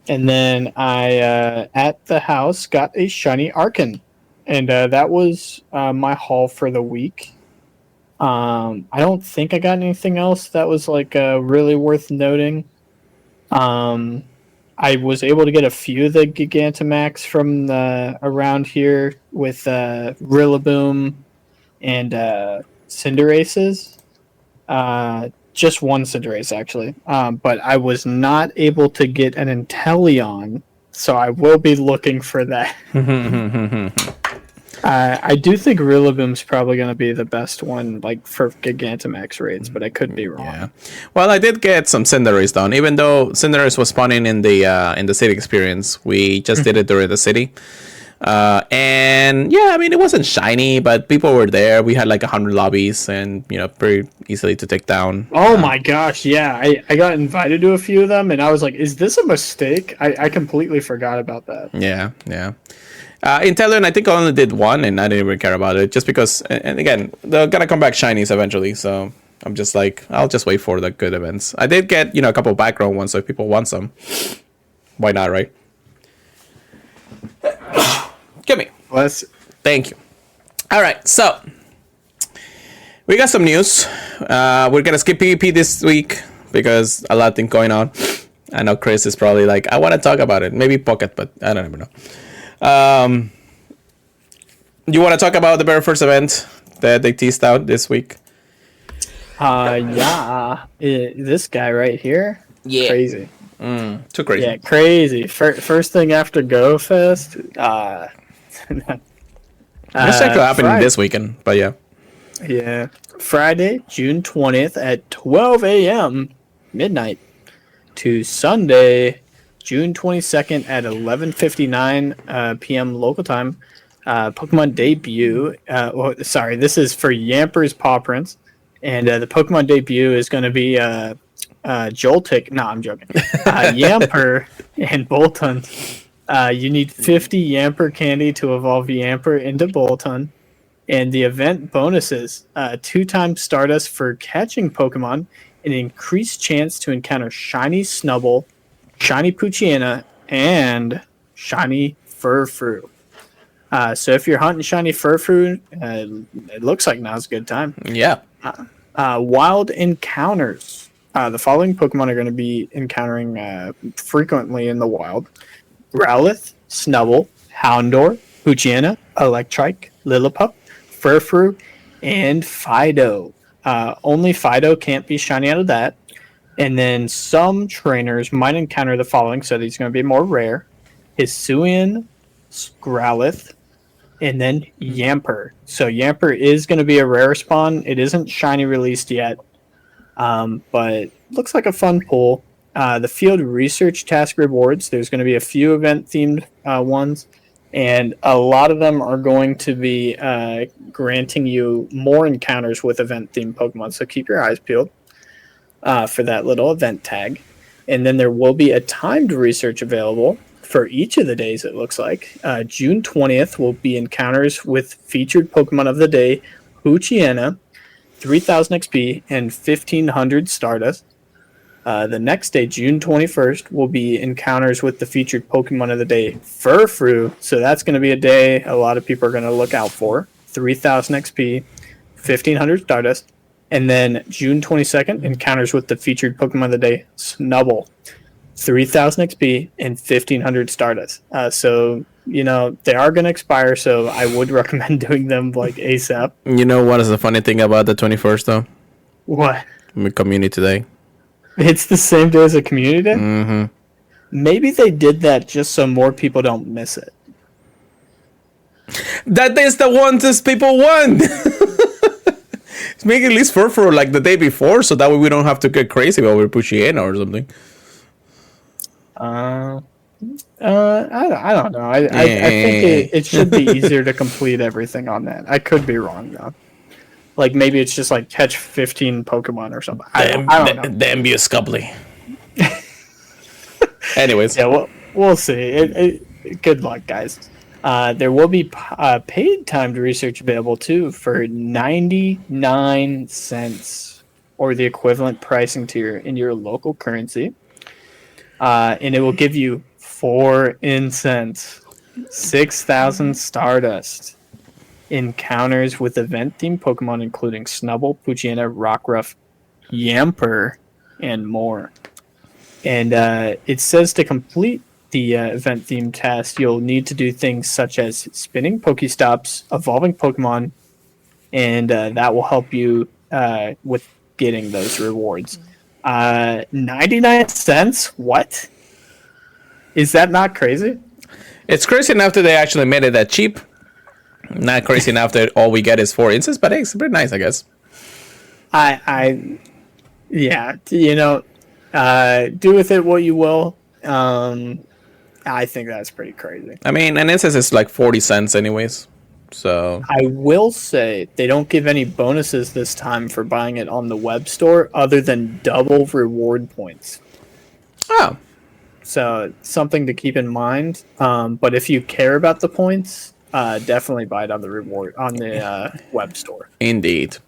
And then I, at the house, got a shiny Arcan. And that was my haul for the week. I don't think I got anything else that was like really worth noting. I was able to get a few of the Gigantamax from around here with Rillaboom and Cinderaces. Just one Cinderace, actually. But I was not able to get an Inteleon, so I will be looking for that. I do think Rillaboom's probably going to be the best one, like for Gigantamax raids, but I could be wrong. Yeah. Well, I did get some Cinderace done, even though Cinderace was spawning in the city experience. We just did it during the city, and yeah, I mean it wasn't shiny, but people were there. We had like 100 lobbies, and pretty easily to take down. Oh my gosh, yeah, I got invited to a few of them, and I was like, "Is this a mistake?" I completely forgot about that. Yeah, yeah. Inteleon, I think I only did one, and I didn't even care about it, just because. And again, they're gonna come back shinies eventually, so I'm just like, I'll just wait for the good events. I did get a couple background ones, so if people want some, why not, right? Give me. Bless. Thank you. All right, so we got some news. We're gonna skip PvP this week because a lot of things going on. I know Chris is probably like, I want to talk about it. Maybe Pocket, but I don't even know. You want to talk about the very first event that they teased out this week? Yeah. This guy right here. Yeah. Crazy. Too crazy. Yeah, crazy. First thing after GoFest. This actually happening this weekend, but yeah. Yeah. Friday, June 20th at 12 a.m. midnight to Sunday, June 22nd at 11:59 p.m. local time. Pokemon debut. Sorry, this is for Yamper's Paw Prints, and the Pokemon debut is going to be Joltik. No, I'm joking. Yamper and Bolton. You need 50 Yamper candy to evolve Yamper into Bolton, and the event bonuses: 2 times Stardust for catching Pokemon, an increased chance to encounter Shiny Snubbull, Shiny Poochyena, and Shiny Furfrou. So if you're hunting Shiny Furfrou, it looks like now's a good time. Yeah. Wild encounters. The following Pokemon are going to be encountering frequently in the wild: Growlithe, Snubbull, Houndour, Poochyena, Electrike, Lillipup, Furfrou, and Fido. Only Fido can't be shiny out of that. And then some trainers might encounter the following, so these are going to be more rare: Hisuian, Growlithe, and then Yamper. So Yamper is going to be a rare spawn. It isn't shiny released yet, but looks like a fun pull. The field research task rewards, there's going to be a few event-themed ones, and a lot of them are going to be granting you more encounters with event-themed Pokemon, so keep your eyes peeled for that little event tag. And then there will be a timed research available for each of the days, it looks like. June 20th will be encounters with featured Pokemon of the day, Poochyena, 3,000 XP, and 1,500 Stardust. The next day, June 21st, will be encounters with the featured Pokemon of the day, Furfrou. So that's going to be a day a lot of people are going to look out for. 3,000 XP, 1,500 Stardust. And then June 22nd, encounters with the featured Pokemon of the day, Snubbull. 3,000 XP and 1,500 Stardust. So, they are going to expire, so I would recommend doing them like ASAP. You know what is the funny thing about the 21st, though? What? Community Day. It's the same day as a community day? Mm-hmm. Maybe they did that just so more people don't miss it. That is the one that people want. Make at least Furfrou like the day before, so that way we don't have to get crazy over Poochyena or something. Uh, I don't know. I think it should be easier to complete everything on that. I could be wrong though. Like maybe it's just like catch 15 Pokemon or something. I don't know. The envious couple. Anyways. Yeah, we'll see. Good luck, guys. There will be paid timed research available too for 99 cents or the equivalent pricing tier in your local currency. And it will give you 4 incense, 6,000 Stardust, encounters with event-themed Pokemon including Snubbull, Poochyena, Rockruff, Yamper, and more. And it says to complete the event-themed test, you'll need to do things such as spinning Pokestops, evolving Pokemon, and that will help you with getting those rewards. 99 cents? What? Is that not crazy? It's crazy enough that they actually made it that cheap. Not crazy enough that all we get is 4 inches, but hey, it's pretty nice, I guess. Yeah, do with it what you will. I think that's pretty crazy. I mean, an instance is like 40 cents anyways. So I will say they don't give any bonuses this time for buying it on the web store other than double reward points. Oh. So something to keep in mind. But if you care about the points, definitely buy it on the web store. Indeed.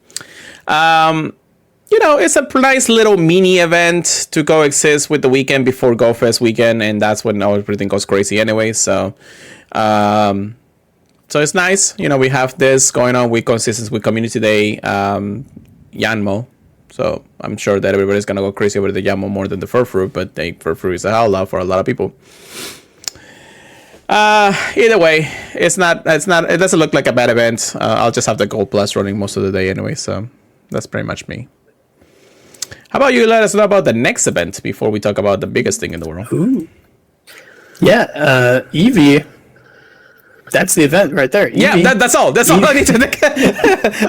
It's a nice little mini event to coexist with the weekend before Gofest weekend, and that's when everything goes crazy anyway. So it's nice. We have this going on with consistency with Community Day, Yanmo. So I'm sure that everybody's gonna go crazy over the Yanmo more than the Furfrou, but the Furfrou is a hell lot for a lot of people. Either way, it doesn't look like a bad event. I'll just have the Gold Plus running most of the day anyway, so that's pretty much me. How about you let us know about the next event before we talk about the biggest thing in the world? Ooh. Yeah, Eevee. That's the event right there. Eevee. Yeah, that's all. That's all I need to think.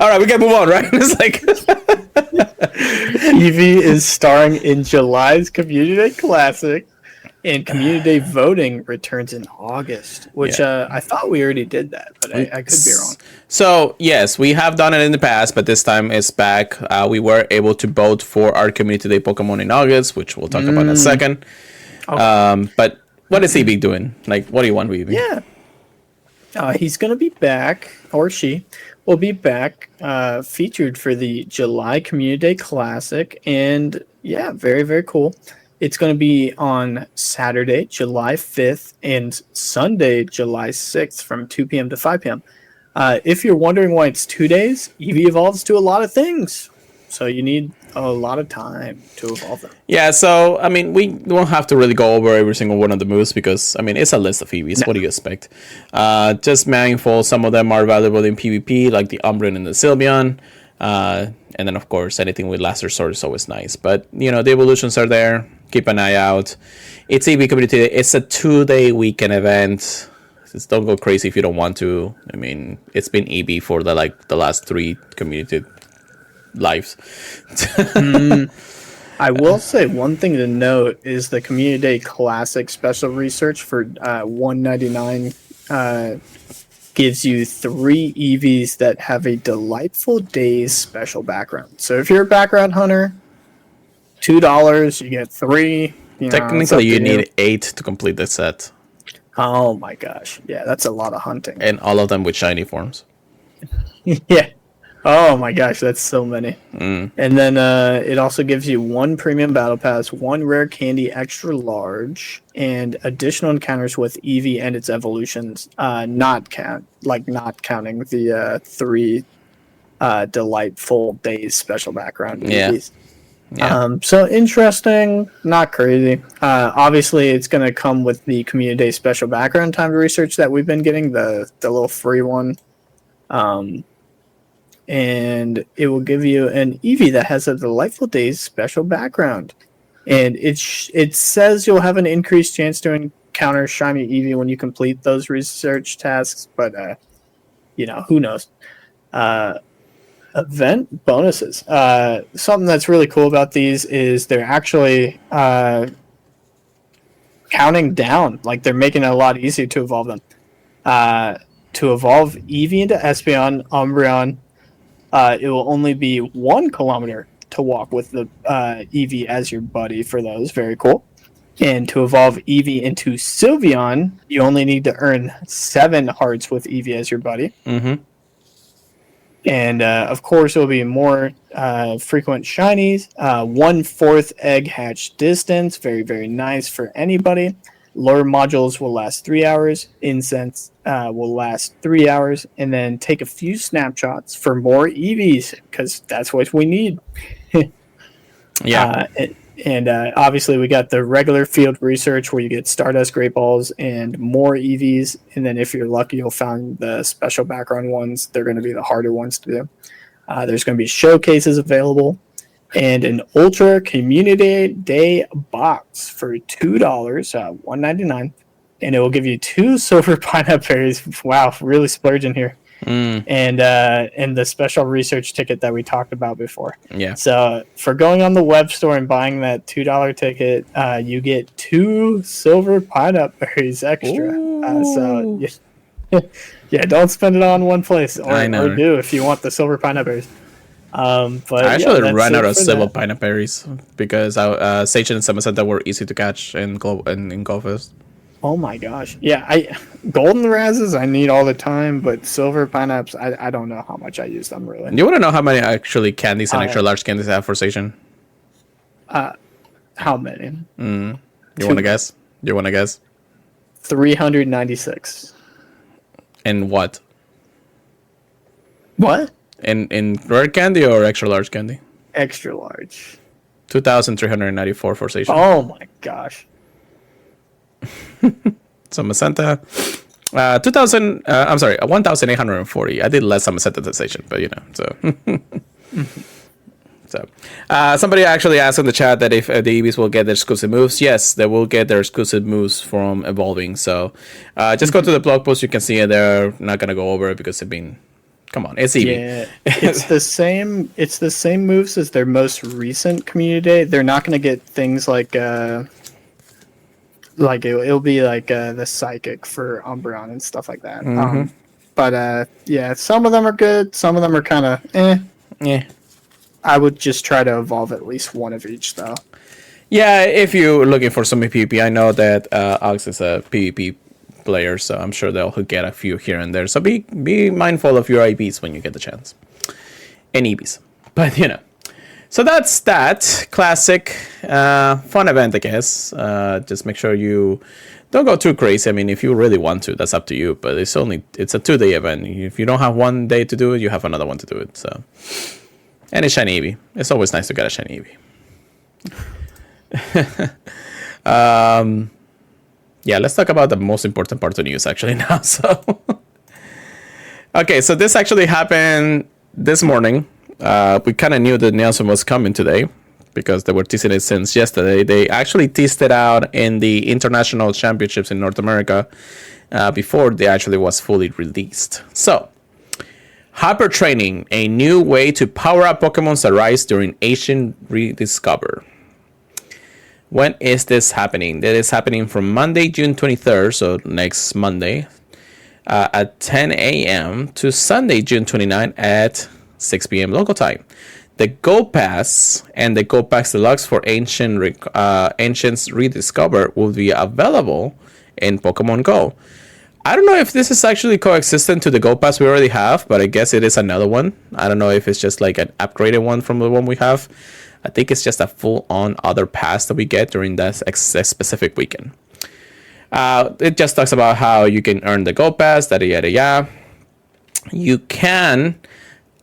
All right, we can move on, right? It's like Eevee is starring in July's Community Day Classic, and Community Day voting returns in August, which I thought we already did that, but I could be wrong. So, yes, we have done it in the past, but this time it's back. We were able to vote for our Community Day Pokemon in August, which we'll talk about in a second. Okay. But what is Eevee doing? Like, what do you want with Eevee? Yeah. He's going to be back, or she will be back, featured for the July Community Day Classic. And yeah, very, very cool. It's going to be on Saturday, July 5th, and Sunday, July 6th from 2 p.m. to 5 p.m. If you're wondering why it's 2 days, Eevee evolves to a lot of things. So you need a lot of time to evolve them. Yeah, so, I mean, we don't have to really go over every single one of the moves because, I mean, it's a list of Eevees. No. What do you expect? Just mindful, some of them are valuable in PvP, like the Umbreon and the Sylveon. And then, of course, anything with Laser Sword is always nice. But, the evolutions are there. Keep an eye out. It's Eevee Community Day. It's a 2-day weekend event. Just don't go crazy if you don't want to. I mean, it's been Eevee for the last 3 community lives. I will say one thing to note is the Community Day Classic special research for $199 gives you 3 Eevees that have a Delightful Days special background. So if you're a background hunter, $2, you get 3. Technically, you need 8 to complete the set. Oh my gosh. Yeah, that's a lot of hunting. And all of them with shiny forms. Yeah. Oh my gosh, that's so many. And then it also gives you 1 premium battle pass, 1 rare candy extra large, and additional encounters with Eevee and its evolutions. Not counting the 3 Delightful Days special background Eevees. Yeah. So interesting, not crazy. Obviously, it's going to come with the Community Day special background time to research that we've been getting, the little free one. And it will give you an Eevee that has a Delightful Days special background. And it says you'll have an increased chance to encounter shiny Eevee when you complete those research tasks, but who knows? Event bonuses. Something that's really cool about these is they're actually counting down. Like, they're making it a lot easier to evolve them. To evolve Eevee into Espeon, Umbreon, it will only be 1 kilometer to walk with the Eevee as your buddy for those. Very cool. And to evolve Eevee into Sylveon, you only need to earn 7 hearts with Eevee as your buddy. Mm-hmm. And of course, it will be more frequent shinies. 1/4 egg hatch distance. Very, very nice for anybody. Lure modules will last 3 hours. Incense will last 3 hours. And then take a few snapshots for more EVs, because that's what we need. Yeah. And obviously, we got the regular field research where you get Stardust, Great Balls, and more EVs. And then if you're lucky, you'll find the special background ones. They're going to be the harder ones to do. There's going to be showcases available. And an Ultra Community Day box for $2, $1.99. And it will give you 2 silver pineapple berries. Wow, really splurging here. And the special research ticket that we talked about before. Yeah. So for going on the web store and buying that $2 ticket, you get 2 silver pineapple berries extra. So yeah, don't spend it all in one place, or do if you want the silver pineapple berries. But I actually ran out of silver pineapple berries because Sage and Samacenta were easy to catch in Gofest. Oh my gosh. Yeah, golden razzes I need all the time, but silver pineapples, I don't know how much I use them really. You want to know how many actually candies and extra large candies I have for Station? How many? You want to guess? 396. And what? What? In rare candy or extra large candy? Extra large. 2,394 for Station. Oh my gosh. So Macenta, 1,840. I did less on Macenta than Station, but so. So, somebody actually asked in the chat that if the EVs will get their exclusive moves. Yes, they will get their exclusive moves from evolving. So, just go to the blog post. You can see it there. Not gonna go over it because come on, it's Eevee. Yeah, it's the same. It's the same moves as their most recent community day. They're not gonna get things like it'll be like the psychic for Umbreon and stuff like that. But yeah, some of them are good. Some of them are kind of Yeah. I would just try to evolve at least one of each, though. Yeah, if you're looking for some PvP, I know that Ox is a PvP player, so I'm sure they'll get a few here and there. So be mindful of your IVs when you get the chance. And EVs. But, So that's that. Classic. Fun event, I guess. Just make sure you don't go too crazy. I mean, if you really want to, that's up to you. But it's a 2-day event. If you don't have one day to do it, you have another one to do it. So, and it's shiny Eevee. It's always nice to get a shiny Eevee. Yeah, let's talk about the most important part of the news actually now. So, okay, so this actually happened this morning. We kind of knew that Nelson was coming today because they were teasing it since yesterday. They actually teased it out in the international championships in North America before they actually was fully released. So, Hyper Training, a new way to power up Pokemon that rise during Asian Rediscover. When is this happening? That is happening from Monday, June 23rd, so next Monday, at 10 a.m. to Sunday, June 29th at 6 p.m. local time. The Go Pass and the Go Pass Deluxe for Ancients Rediscover will be available in Pokemon Go. I don't know if this is actually coexistent to the Go Pass we already have, but I guess it is another one. I don't know if it's just like an upgraded one from the one we have. I think it's just a full-on other pass that we get during that specific weekend. It just talks about how you can earn the Go Pass, yada yada. You can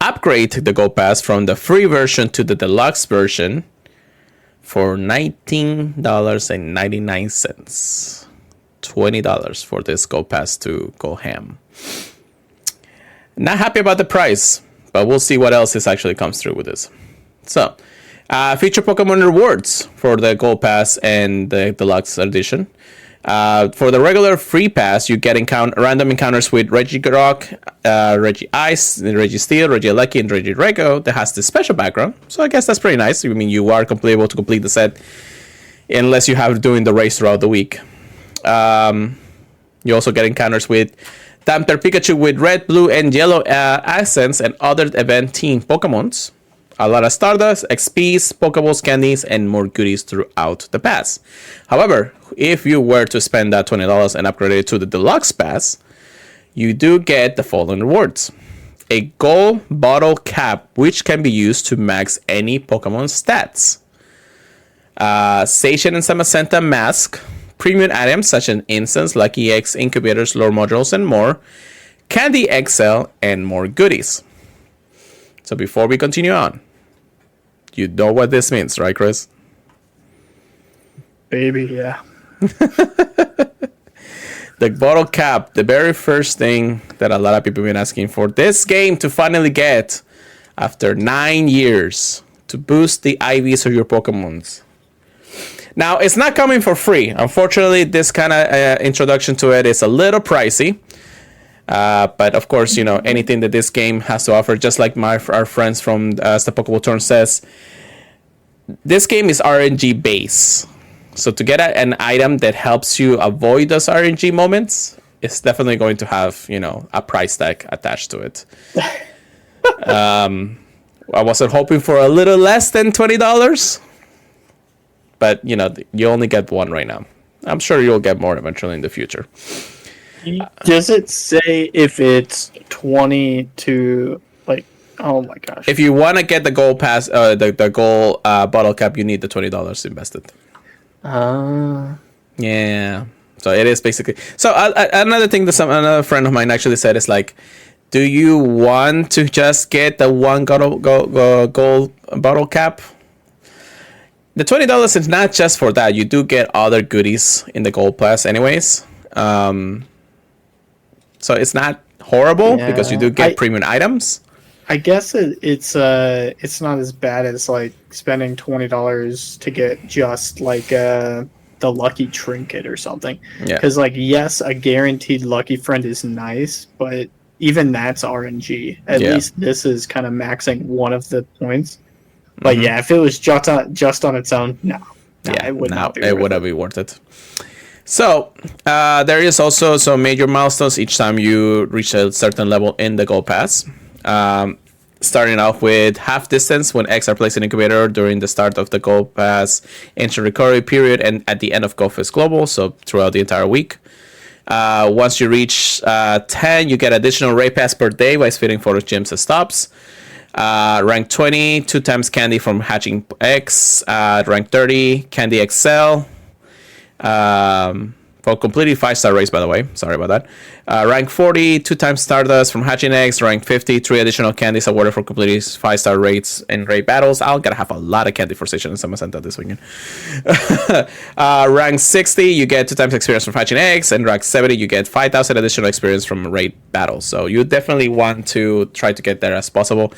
upgrade the Go Pass from the free version to the deluxe version for $19.99. $20 for this Go Pass to go ham. Not happy about the price, but we'll see what else actually comes through with this. So, feature Pokemon rewards for the Gold Pass and the Deluxe Edition. For the regular free pass, you get random encounters with Regirock, Regice, Registeel, Regieleki, and Regirego that has the special background. So I guess that's pretty nice. I mean, you are able to complete the set unless you have doing the race throughout the week. You also get encounters with Tamper Pikachu with red, blue, and yellow accents and other event-themed Pokemons. A lot of Stardust, XPs, Pokeballs, candies, and more goodies throughout the pass. However, if you were to spend that $20 and upgrade it to the Deluxe Pass, you do get the following rewards. A gold bottle cap, which can be used to max any Pokemon stats. Station and Samacenta mask. Premium items such as incense, Lucky Eggs, incubators, lore modules, and more. Candy XL, and more goodies. So before we continue on, you know what this means, right, Chris? Baby, yeah. The bottle cap, the very first thing that a lot of people have been asking for this game to finally get after 9 years to boost the IVs of your Pokemons. Now, it's not coming for free. Unfortunately, this kind of introduction to it is a little pricey. But of course, you know, anything that this game has to offer, just like our friends from the Pokeball Turn says, this game is RNG base. So to get an item that helps you avoid those RNG moments, it's definitely going to have, you know, a price tag attached to it. I wasn't hoping for a little less than $20, but you know, you only get one right now. I'm sure you'll get more eventually in the future. Does it say if it's 20 to like? Oh my gosh! If you want to get the gold pass, the gold bottle cap, you need the $20 invested. Yeah. So it is basically. So another thing that another friend of mine actually said is like, do you want to just get the one gold bottle cap? The $20 is not just for that. You do get other goodies in the gold pass, anyways. So it's not horrible because you do get premium items. I guess it's not as bad as like spending $20 to get just like the lucky trinket or something. Yeah. Because like yes, a guaranteed lucky friend is nice, but even that's RNG. At least this is kind of maxing one of the points. But yeah, if it was just on its own, it would not be. It wouldn't be worth it. So there is also some major milestones each time you reach a certain level in the Gold Pass. Starting off with half distance when eggs are placed in incubator during the start of the Gold Pass instant recovery period and at the end of Gofest Global, so throughout the entire week. Once you reach 10, you get additional raid pass per day by spinning photo gyms and stops. Rank 20, 2 times candy from hatching eggs. Rank 30, candy XL. For completely 5-star race, by the way. Sorry about that. Rank 40, 2 times Stardust from hatching eggs. Rank 50, 3 additional candies awarded for completing 5-star raids and raid battles. I'll gotta have a lot of candy for Station and Samacenta this weekend. Rank 60, you get 2 times experience from hatching eggs. And rank 70, you get 5,000 additional experience from raid battles. So you definitely want to try to get there as possible.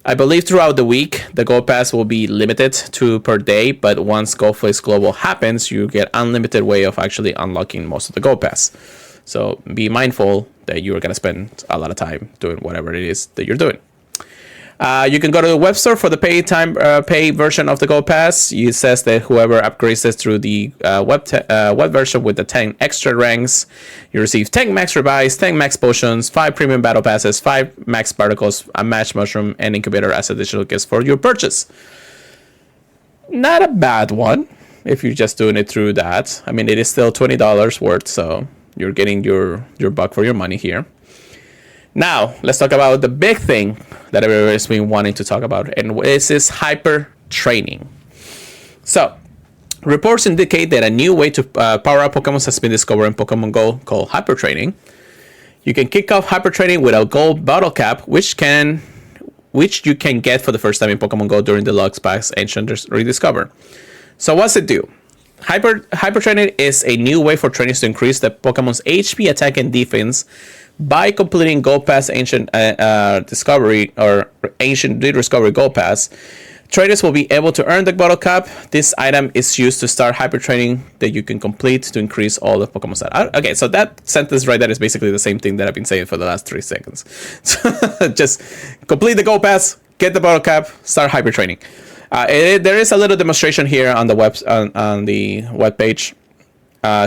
I believe throughout the week, the Gold Pass will be limited to per day. But once Gofest Global happens, you get unlimited way of actually unlocking most of the Gold Pass. So be mindful that you're going to spend a lot of time doing whatever it is that you're doing. You can go to the web store for the pay version of the Gold Pass. It says that whoever upgrades this through the web version with the 10 extra ranks, you receive 10 max revives, 10 max potions, 5 premium battle passes, 5 max particles, a match mushroom, and incubator as additional gifts for your purchase. Not a bad one if you're just doing it through that. I mean, it is still $20 worth, so you're getting your buck for your money here. Now, let's talk about the big thing that everybody's been wanting to talk about, and this is hyper training. So, reports indicate that a new way to power up Pokemon has been discovered in Pokemon GO called hyper training. You can kick off hyper training with a gold bottle cap, which you can get for the first time in Pokemon GO during the Deluxe Pass Ancient Rediscover. So what's it do? Hyper training is a new way for trainers to increase the Pokemon's HP, attack, and defense by completing Gold Pass Ancient Discovery or Ancient Rediscovery Gold Pass. Trainers will be able to earn the bottle cap. This item is used to start hyper training that you can complete to increase all the Pokemon stats. Okay, so that sentence right there is basically the same thing that I've been saying for the last 3 seconds. Just complete the Gold Pass, get the bottle cap, start hyper training. There is a little demonstration here on the web page.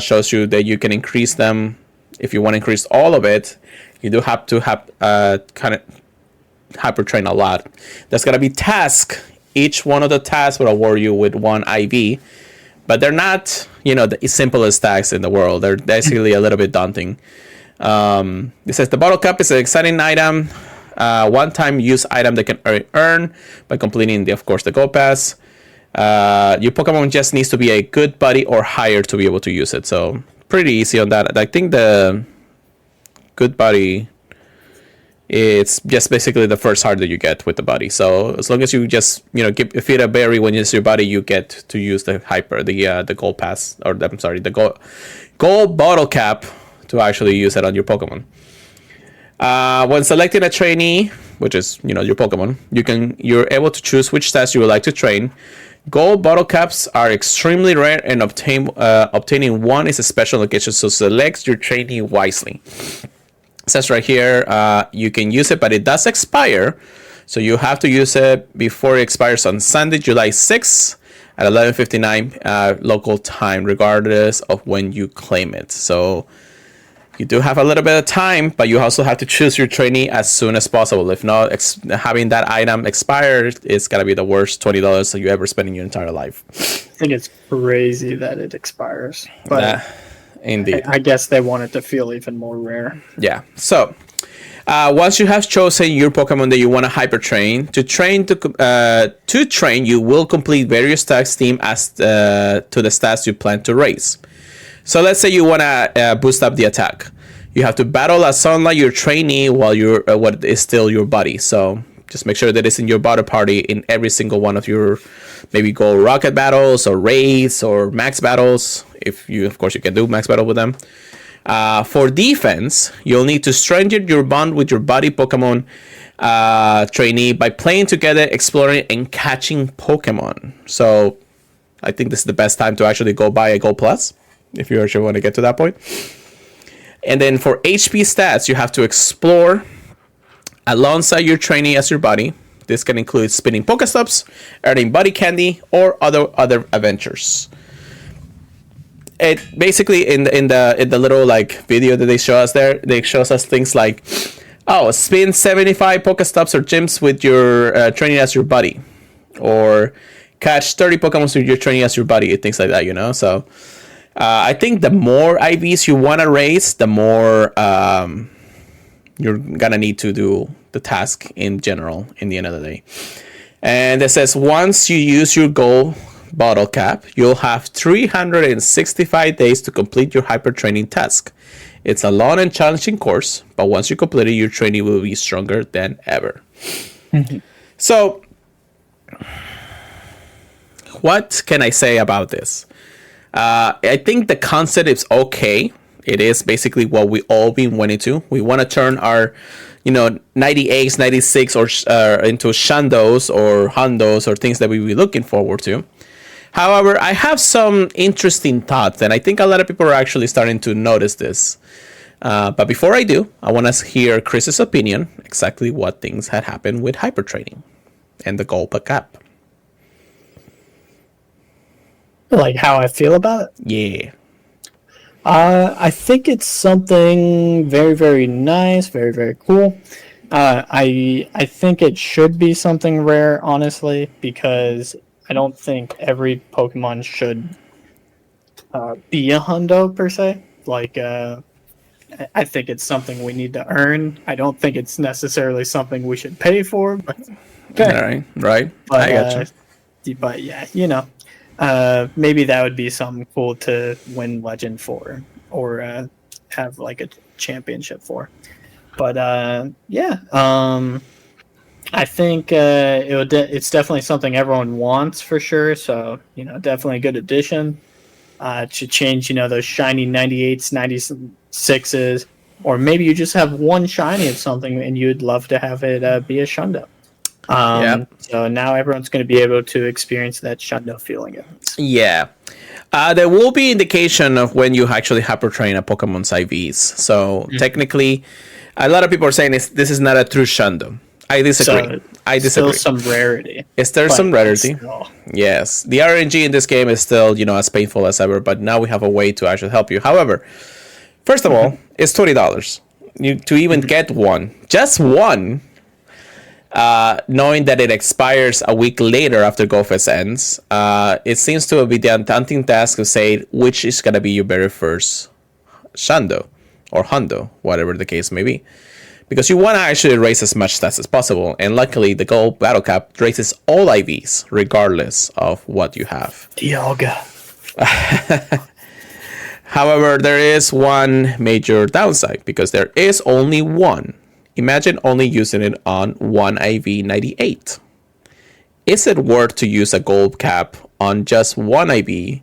shows you that you can increase them. If you want to increase all of it, you do have to have kind of hyper train a lot. There's gonna be tasks. Each one of the tasks will award you with one IV, but they're not, the simplest tasks in the world. They're basically a little bit daunting. It says the bottle cap is an exciting item, one-time use item that can earn by completing of course the Go Pass. Your Pokemon just needs to be a good buddy or higher to be able to use it. So pretty easy on that. I think the good buddy, it's just basically the first heart that you get with the buddy. So as long as you just feed a berry when you use your buddy, you get to use the Gold Pass, or I'm sorry, the gold bottle cap to actually use it on your Pokemon. When selecting a trainee, which is your Pokemon, you're able to choose which stats you would like to train. Gold bottle caps are extremely rare, and obtaining one is a special occasion. So select your trainee wisely. It says right here, you can use it, but it does expire. So you have to use it before it expires on Sunday, July 6th at 11:59 local time, regardless of when you claim it. So you do have a little bit of time, but you also have to choose your trainee as soon as possible. If not, having that item expired is going to be the worst $20 that you ever spend in your entire life. I think it's crazy that it expires. But indeed. I guess they want it to feel even more rare. Yeah. So once you have chosen your Pokemon that you want to hyper train, to train, you will complete various tasks themed as to the stats you plan to raise. So let's say you want to boost up the attack. You have to battle a Sunlight, your trainee, while you're what is still your buddy. So just make sure that it's in your battle party in every single one of your maybe Go Rocket battles or raids or max battles. Of course, you can do max battle with them. For defense, you'll need to strengthen your bond with your buddy Pokemon trainee by playing together, exploring, and catching Pokemon. So I think this is the best time to actually go buy a Gold Plus, if you actually want to get to that point. And then for HP stats, you have to explore alongside your trainee as your buddy. This can include spinning Pokestops, earning buddy candy, or other adventures. It basically in the little video that they show us there, they show us things like, spin 75 Pokestops or gyms with your trainee as your buddy, or catch 30 Pokemon with your trainee as your buddy, things like that. So I think the more IVs you want to raise, the more you're gonna need to do the task in general in the end of the day. And it says once you use your gold bottle cap, you'll have 365 days to complete your hyper training task. It's a long and challenging course, but once you complete it, your training will be stronger than ever. Mm-hmm. So what can I say about this? I think the concept is okay. It is basically what we all been wanting to. We want to turn our, 98s, 96 or into Shandos or Hondos or things that we be looking forward to. However, I have some interesting thoughts, and I think a lot of people are actually starting to notice this. But before I do, I want to hear Chris's opinion, exactly what things had happened with hypertraining and the Gold Cap. Like how I feel about it? Yeah. I think it's something very, very nice, very, very cool. I think it should be something rare, honestly, because I don't think every Pokemon should be a hundo per se. I think it's something we need to earn. I don't think it's necessarily something we should pay for. But okay. Right. But, I got you. But yeah, maybe that would be something cool to win Legend for, or have a championship for. But I think it's definitely something everyone wants for sure. So definitely a good addition. To change those shiny 98s, 96s, or maybe you just have one shiny of something and you'd love to have it be a Shundo. So now everyone's going to be able to experience that Shundo feeling. Yeah. There will be indication of when you actually hyper train a Pokemon's IVs. So technically, a lot of people are saying this is not a true Shundo. I disagree. So, I still disagree. some rarity. Is there but some rarity? still- Yes. The RNG in this game is still, as painful as ever, but now we have a way to actually help you. However, first of all, it's $20. To even get one, just one, knowing that it expires a week later after Gofest ends, it seems to be the daunting task of saying which is going to be your very first Shando or Hundo, whatever the case may be. Because you want to actually raise as much stats as possible, and luckily the gold battle cap raises all IVs regardless of what you have. Dialga. However, there is one major downside because there is only one. Imagine only using it on one IV 98. Is it worth to use a gold cap on just one IV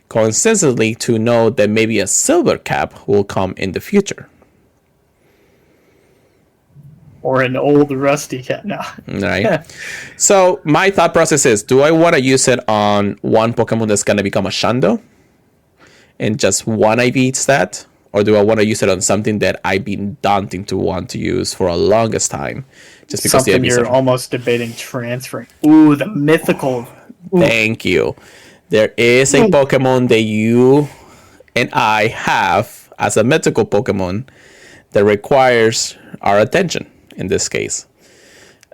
consistently to know that maybe a silver cap will come in the future? Or an old rusty cat now. Right. So my thought process is, do I want to use it on one Pokemon that's going to become a Shando and just one IV stat? Or do I want to use it on something that I've been daunting to want to use for a longest time? Just because Something you're almost debating transferring. Ooh, the mythical. Ooh. Thank you. There is a Pokemon that you and I have as a mythical Pokemon that requires our attention in this case.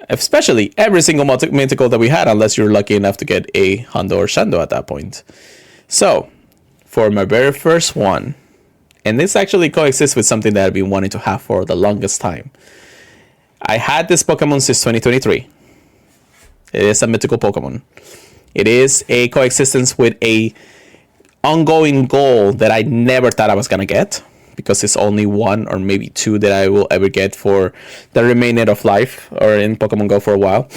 Especially every single mythical that we had, unless you're lucky enough to get a Hondo or Shando at that point. So, for my very first one, and this actually coexists with something that I've been wanting to have for the longest time. I had this Pokemon since 2023. It is a mythical Pokemon. It is a coexistence with a ongoing goal that I never thought I was going to get, because it's only one or maybe two that I will ever get for the remainder of life or in Pokemon Go for a while.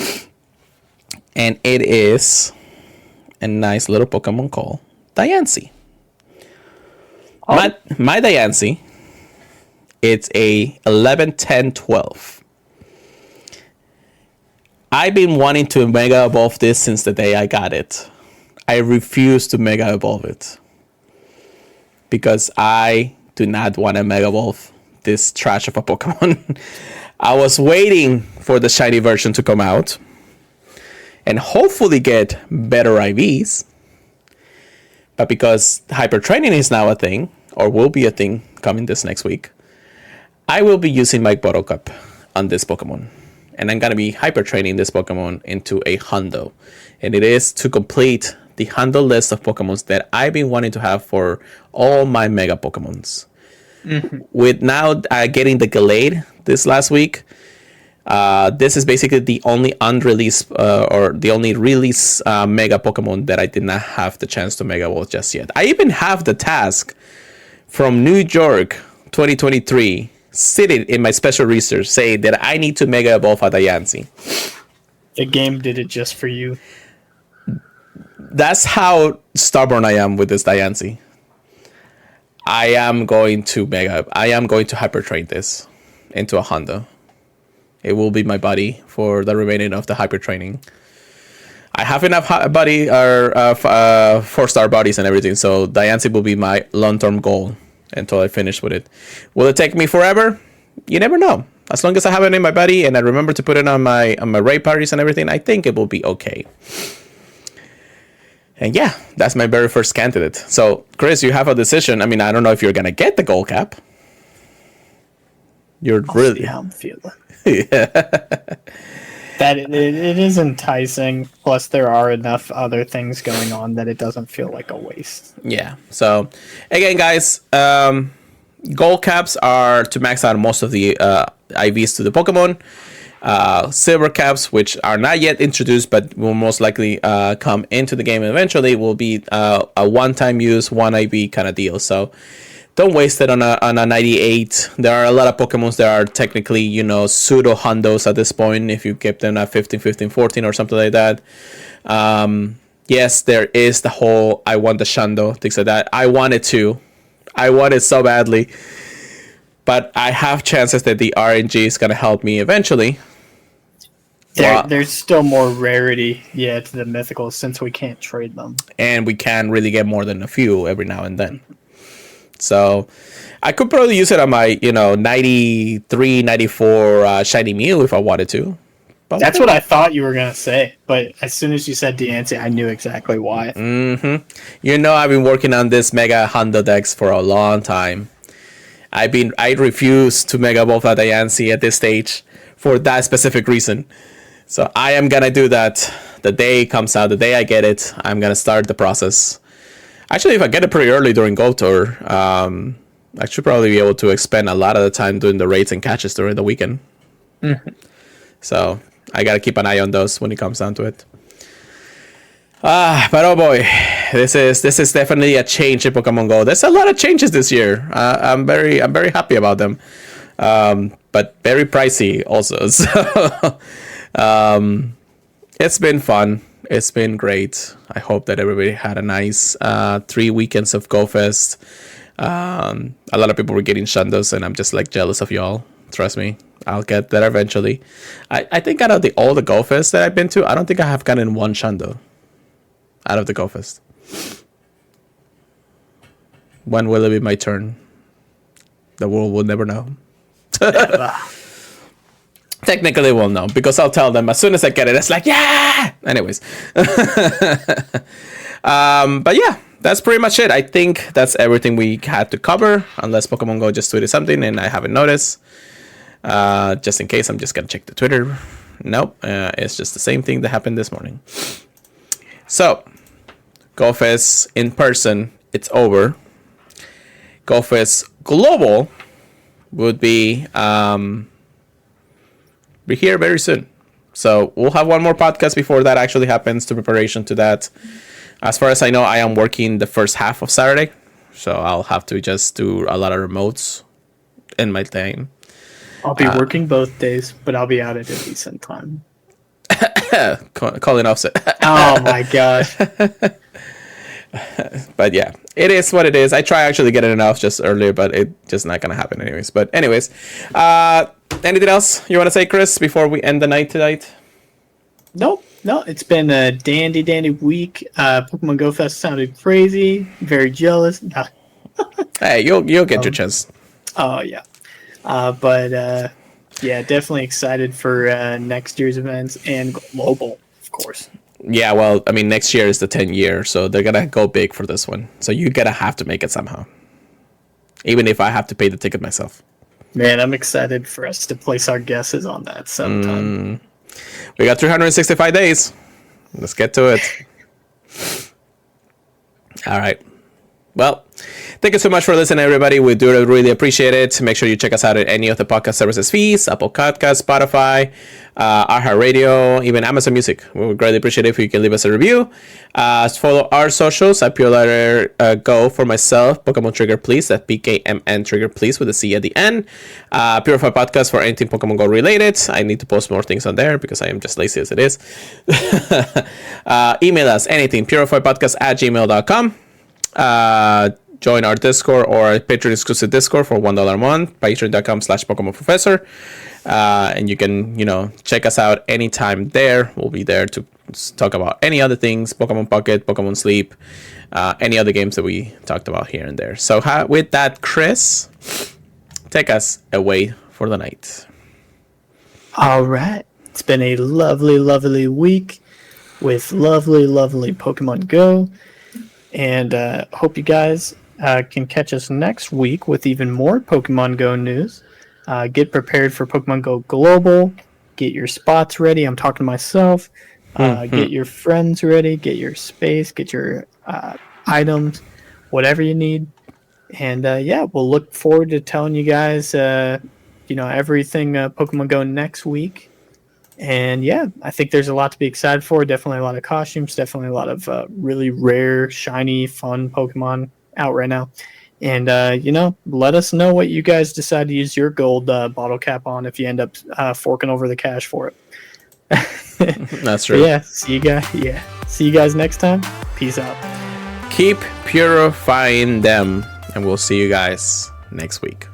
And it is a nice little Pokemon called Diancie. Oh. My Diancie, it's a 11, 10, 12. I've been wanting to Mega Evolve this since the day I got it. I refuse to Mega Evolve it because I do not want to Mega Evolve this trash of a Pokemon. I was waiting for the shiny version to come out and hopefully get better IVs. But because hyper training is now a thing, or will be a thing coming this next week, I will be using my Bottle Cup on this Pokemon. And I'm going to be hyper training this Pokemon into a Hundo. And it is to complete the Hundo list of Pokemons that I've been wanting to have for all my Mega Pokemons. Mm-hmm. With now getting the Gallade this last week, this is basically the only unreleased or the only release Mega Pokemon that I did not have the chance to Mega Evolve just yet. I even have the task from New York 2023 sitting in my special research saying that I need to Mega Evolve a Diancie. The game did it just for you. That's how stubborn I am with this Diancie. I am going to hyper train this into a Honda. It will be my buddy for the remaining of the hyper training. I have enough buddy or 4-star bodies and everything, so Diancie will be my long-term goal until I finish with it. Will it take me forever? You never know. As long as I have it in my buddy and I remember to put it on my raid parties and everything, I think it will be okay. And yeah, that's my very first candidate. So, Chris, you have a decision. I mean, I don't know if you're gonna get the gold cap. I'll see how I'm feeling. Yeah. That it is enticing. Plus, there are enough other things going on that it doesn't feel like a waste. Yeah. So, again, guys, gold caps are to max out most of the IVs to the Pokemon. Silver caps, which are not yet introduced but will most likely come into the game eventually, will be a one-time use, one IV kind of deal. So don't waste it on a 98. There are a lot of Pokemons that are technically, pseudo Hondos at this point if you keep them at 15, 15, 14 or something like that. Yes, there is the whole I want the Shando, things like that. I want it so badly. But I have chances that the RNG is going to help me eventually. There's still more rarity, to the mythicals since we can't trade them. And we can really get more than a few every now and then. So I could probably use it on my, 93, 94 Shiny Mew if I wanted to. That's what I thought you were going to say. But as soon as you said Diancie, I knew exactly why. Mm-hmm. You know, I've been working on this Mega Hondo decks for a long time. I refuse to Mega Evolve a Diancie at this stage for that specific reason. So I am going to do that the day it comes out, the day I get it. I'm going to start the process. Actually, if I get it pretty early during Go Tour, I should probably be able to expend a lot of the time doing the raids and catches during the weekend. Mm-hmm. So I got to keep an eye on those when it comes down to it. But oh boy, this is definitely a change in Pokemon Go. There's a lot of changes this year. I'm very happy about them. But very pricey also. So it's been fun. It's been great. I hope that everybody had a nice 3 weekends of Gofest. A lot of people were getting Shandos, and I'm just like jealous of y'all. Trust me, I'll get there eventually. I think out of all the Gofest that I've been to, I don't think I have gotten one Shando out of the Gofest. When will it be my turn? The world will never know. Technically, we'll know because I'll tell them as soon as I get it. It's like, yeah. Anyways, but yeah, that's pretty much it. I think that's everything we had to cover, unless Pokemon Go just tweeted something and I haven't noticed. Just in case, I'm just gonna check the Twitter. Nope, it's just the same thing that happened this morning. So, GoFest in person, it's over. GoFest Global would be here very soon. So we'll have one more podcast before that actually happens to preparation to that. As far as I know, I am working the first half of Saturday, so I'll have to just do a lot of remotes in my time. I'll be working both days, but I'll be out at a decent time. Calling offset. Oh my gosh. But yeah, it is what it is. I try actually getting it off just earlier, but it's just not gonna happen anyways. But anyways, anything else you want to say, Chris, before we end the night tonight? No, it's been a dandy week. Pokemon Go Fest sounded crazy. Very jealous. Hey, you'll get your chance. Oh yeah, but yeah, definitely excited for next year's events and global, of course. Yeah, well, I mean, next year is the 10th year, so they're gonna go big for this one. So you're gonna have to make it somehow, even if I have to pay the ticket myself. Man, I'm excited for us to place our guesses on that sometime. We got 365 days. Let's get to it. All right. Well, thank you so much for listening, everybody. We do really appreciate it. Make sure you check us out at any of the podcast services feeds, Apple Podcast, Spotify, iHeartRadio, even Amazon Music. We would greatly appreciate it if you can leave us a review. Follow our socials at Pure Letter Go for myself, Pokemon Trigger Please, that's PKMN Trigger Please with a C at the end. Purified Podcast for anything Pokemon Go related. I need to post more things on there because I am just lazy as it is. Email us anything, purifiedpodcast@gmail.com. Join our Discord or our Patreon exclusive Discord for $1 a month, patreon.com/Pokemon Professor. And you can, check us out anytime there. We'll be there to talk about any other things, Pokemon Pocket, Pokemon Sleep, any other games that we talked about here and there. So with that, Chris, take us away for the night. All right. It's been a lovely week with lovely Pokemon Go. And hope you guys can catch us next week with even more Pokemon Go news. Get prepared for Pokemon Go Global. Get your spots ready. I'm talking to myself. Get your friends ready. Get your space. Get your items. Whatever you need. And yeah, we'll look forward to telling you guys, everything Pokemon Go next week. And yeah, I think there's a lot to be excited for. Definitely a lot of costumes. Definitely a lot of really rare, shiny, fun Pokemon out right now. And, let us know what you guys decide to use your gold bottle cap on if you end up forking over the cash for it. That's true. Yeah, see you guys next time. Peace out. Keep purifying them, and we'll see you guys next week.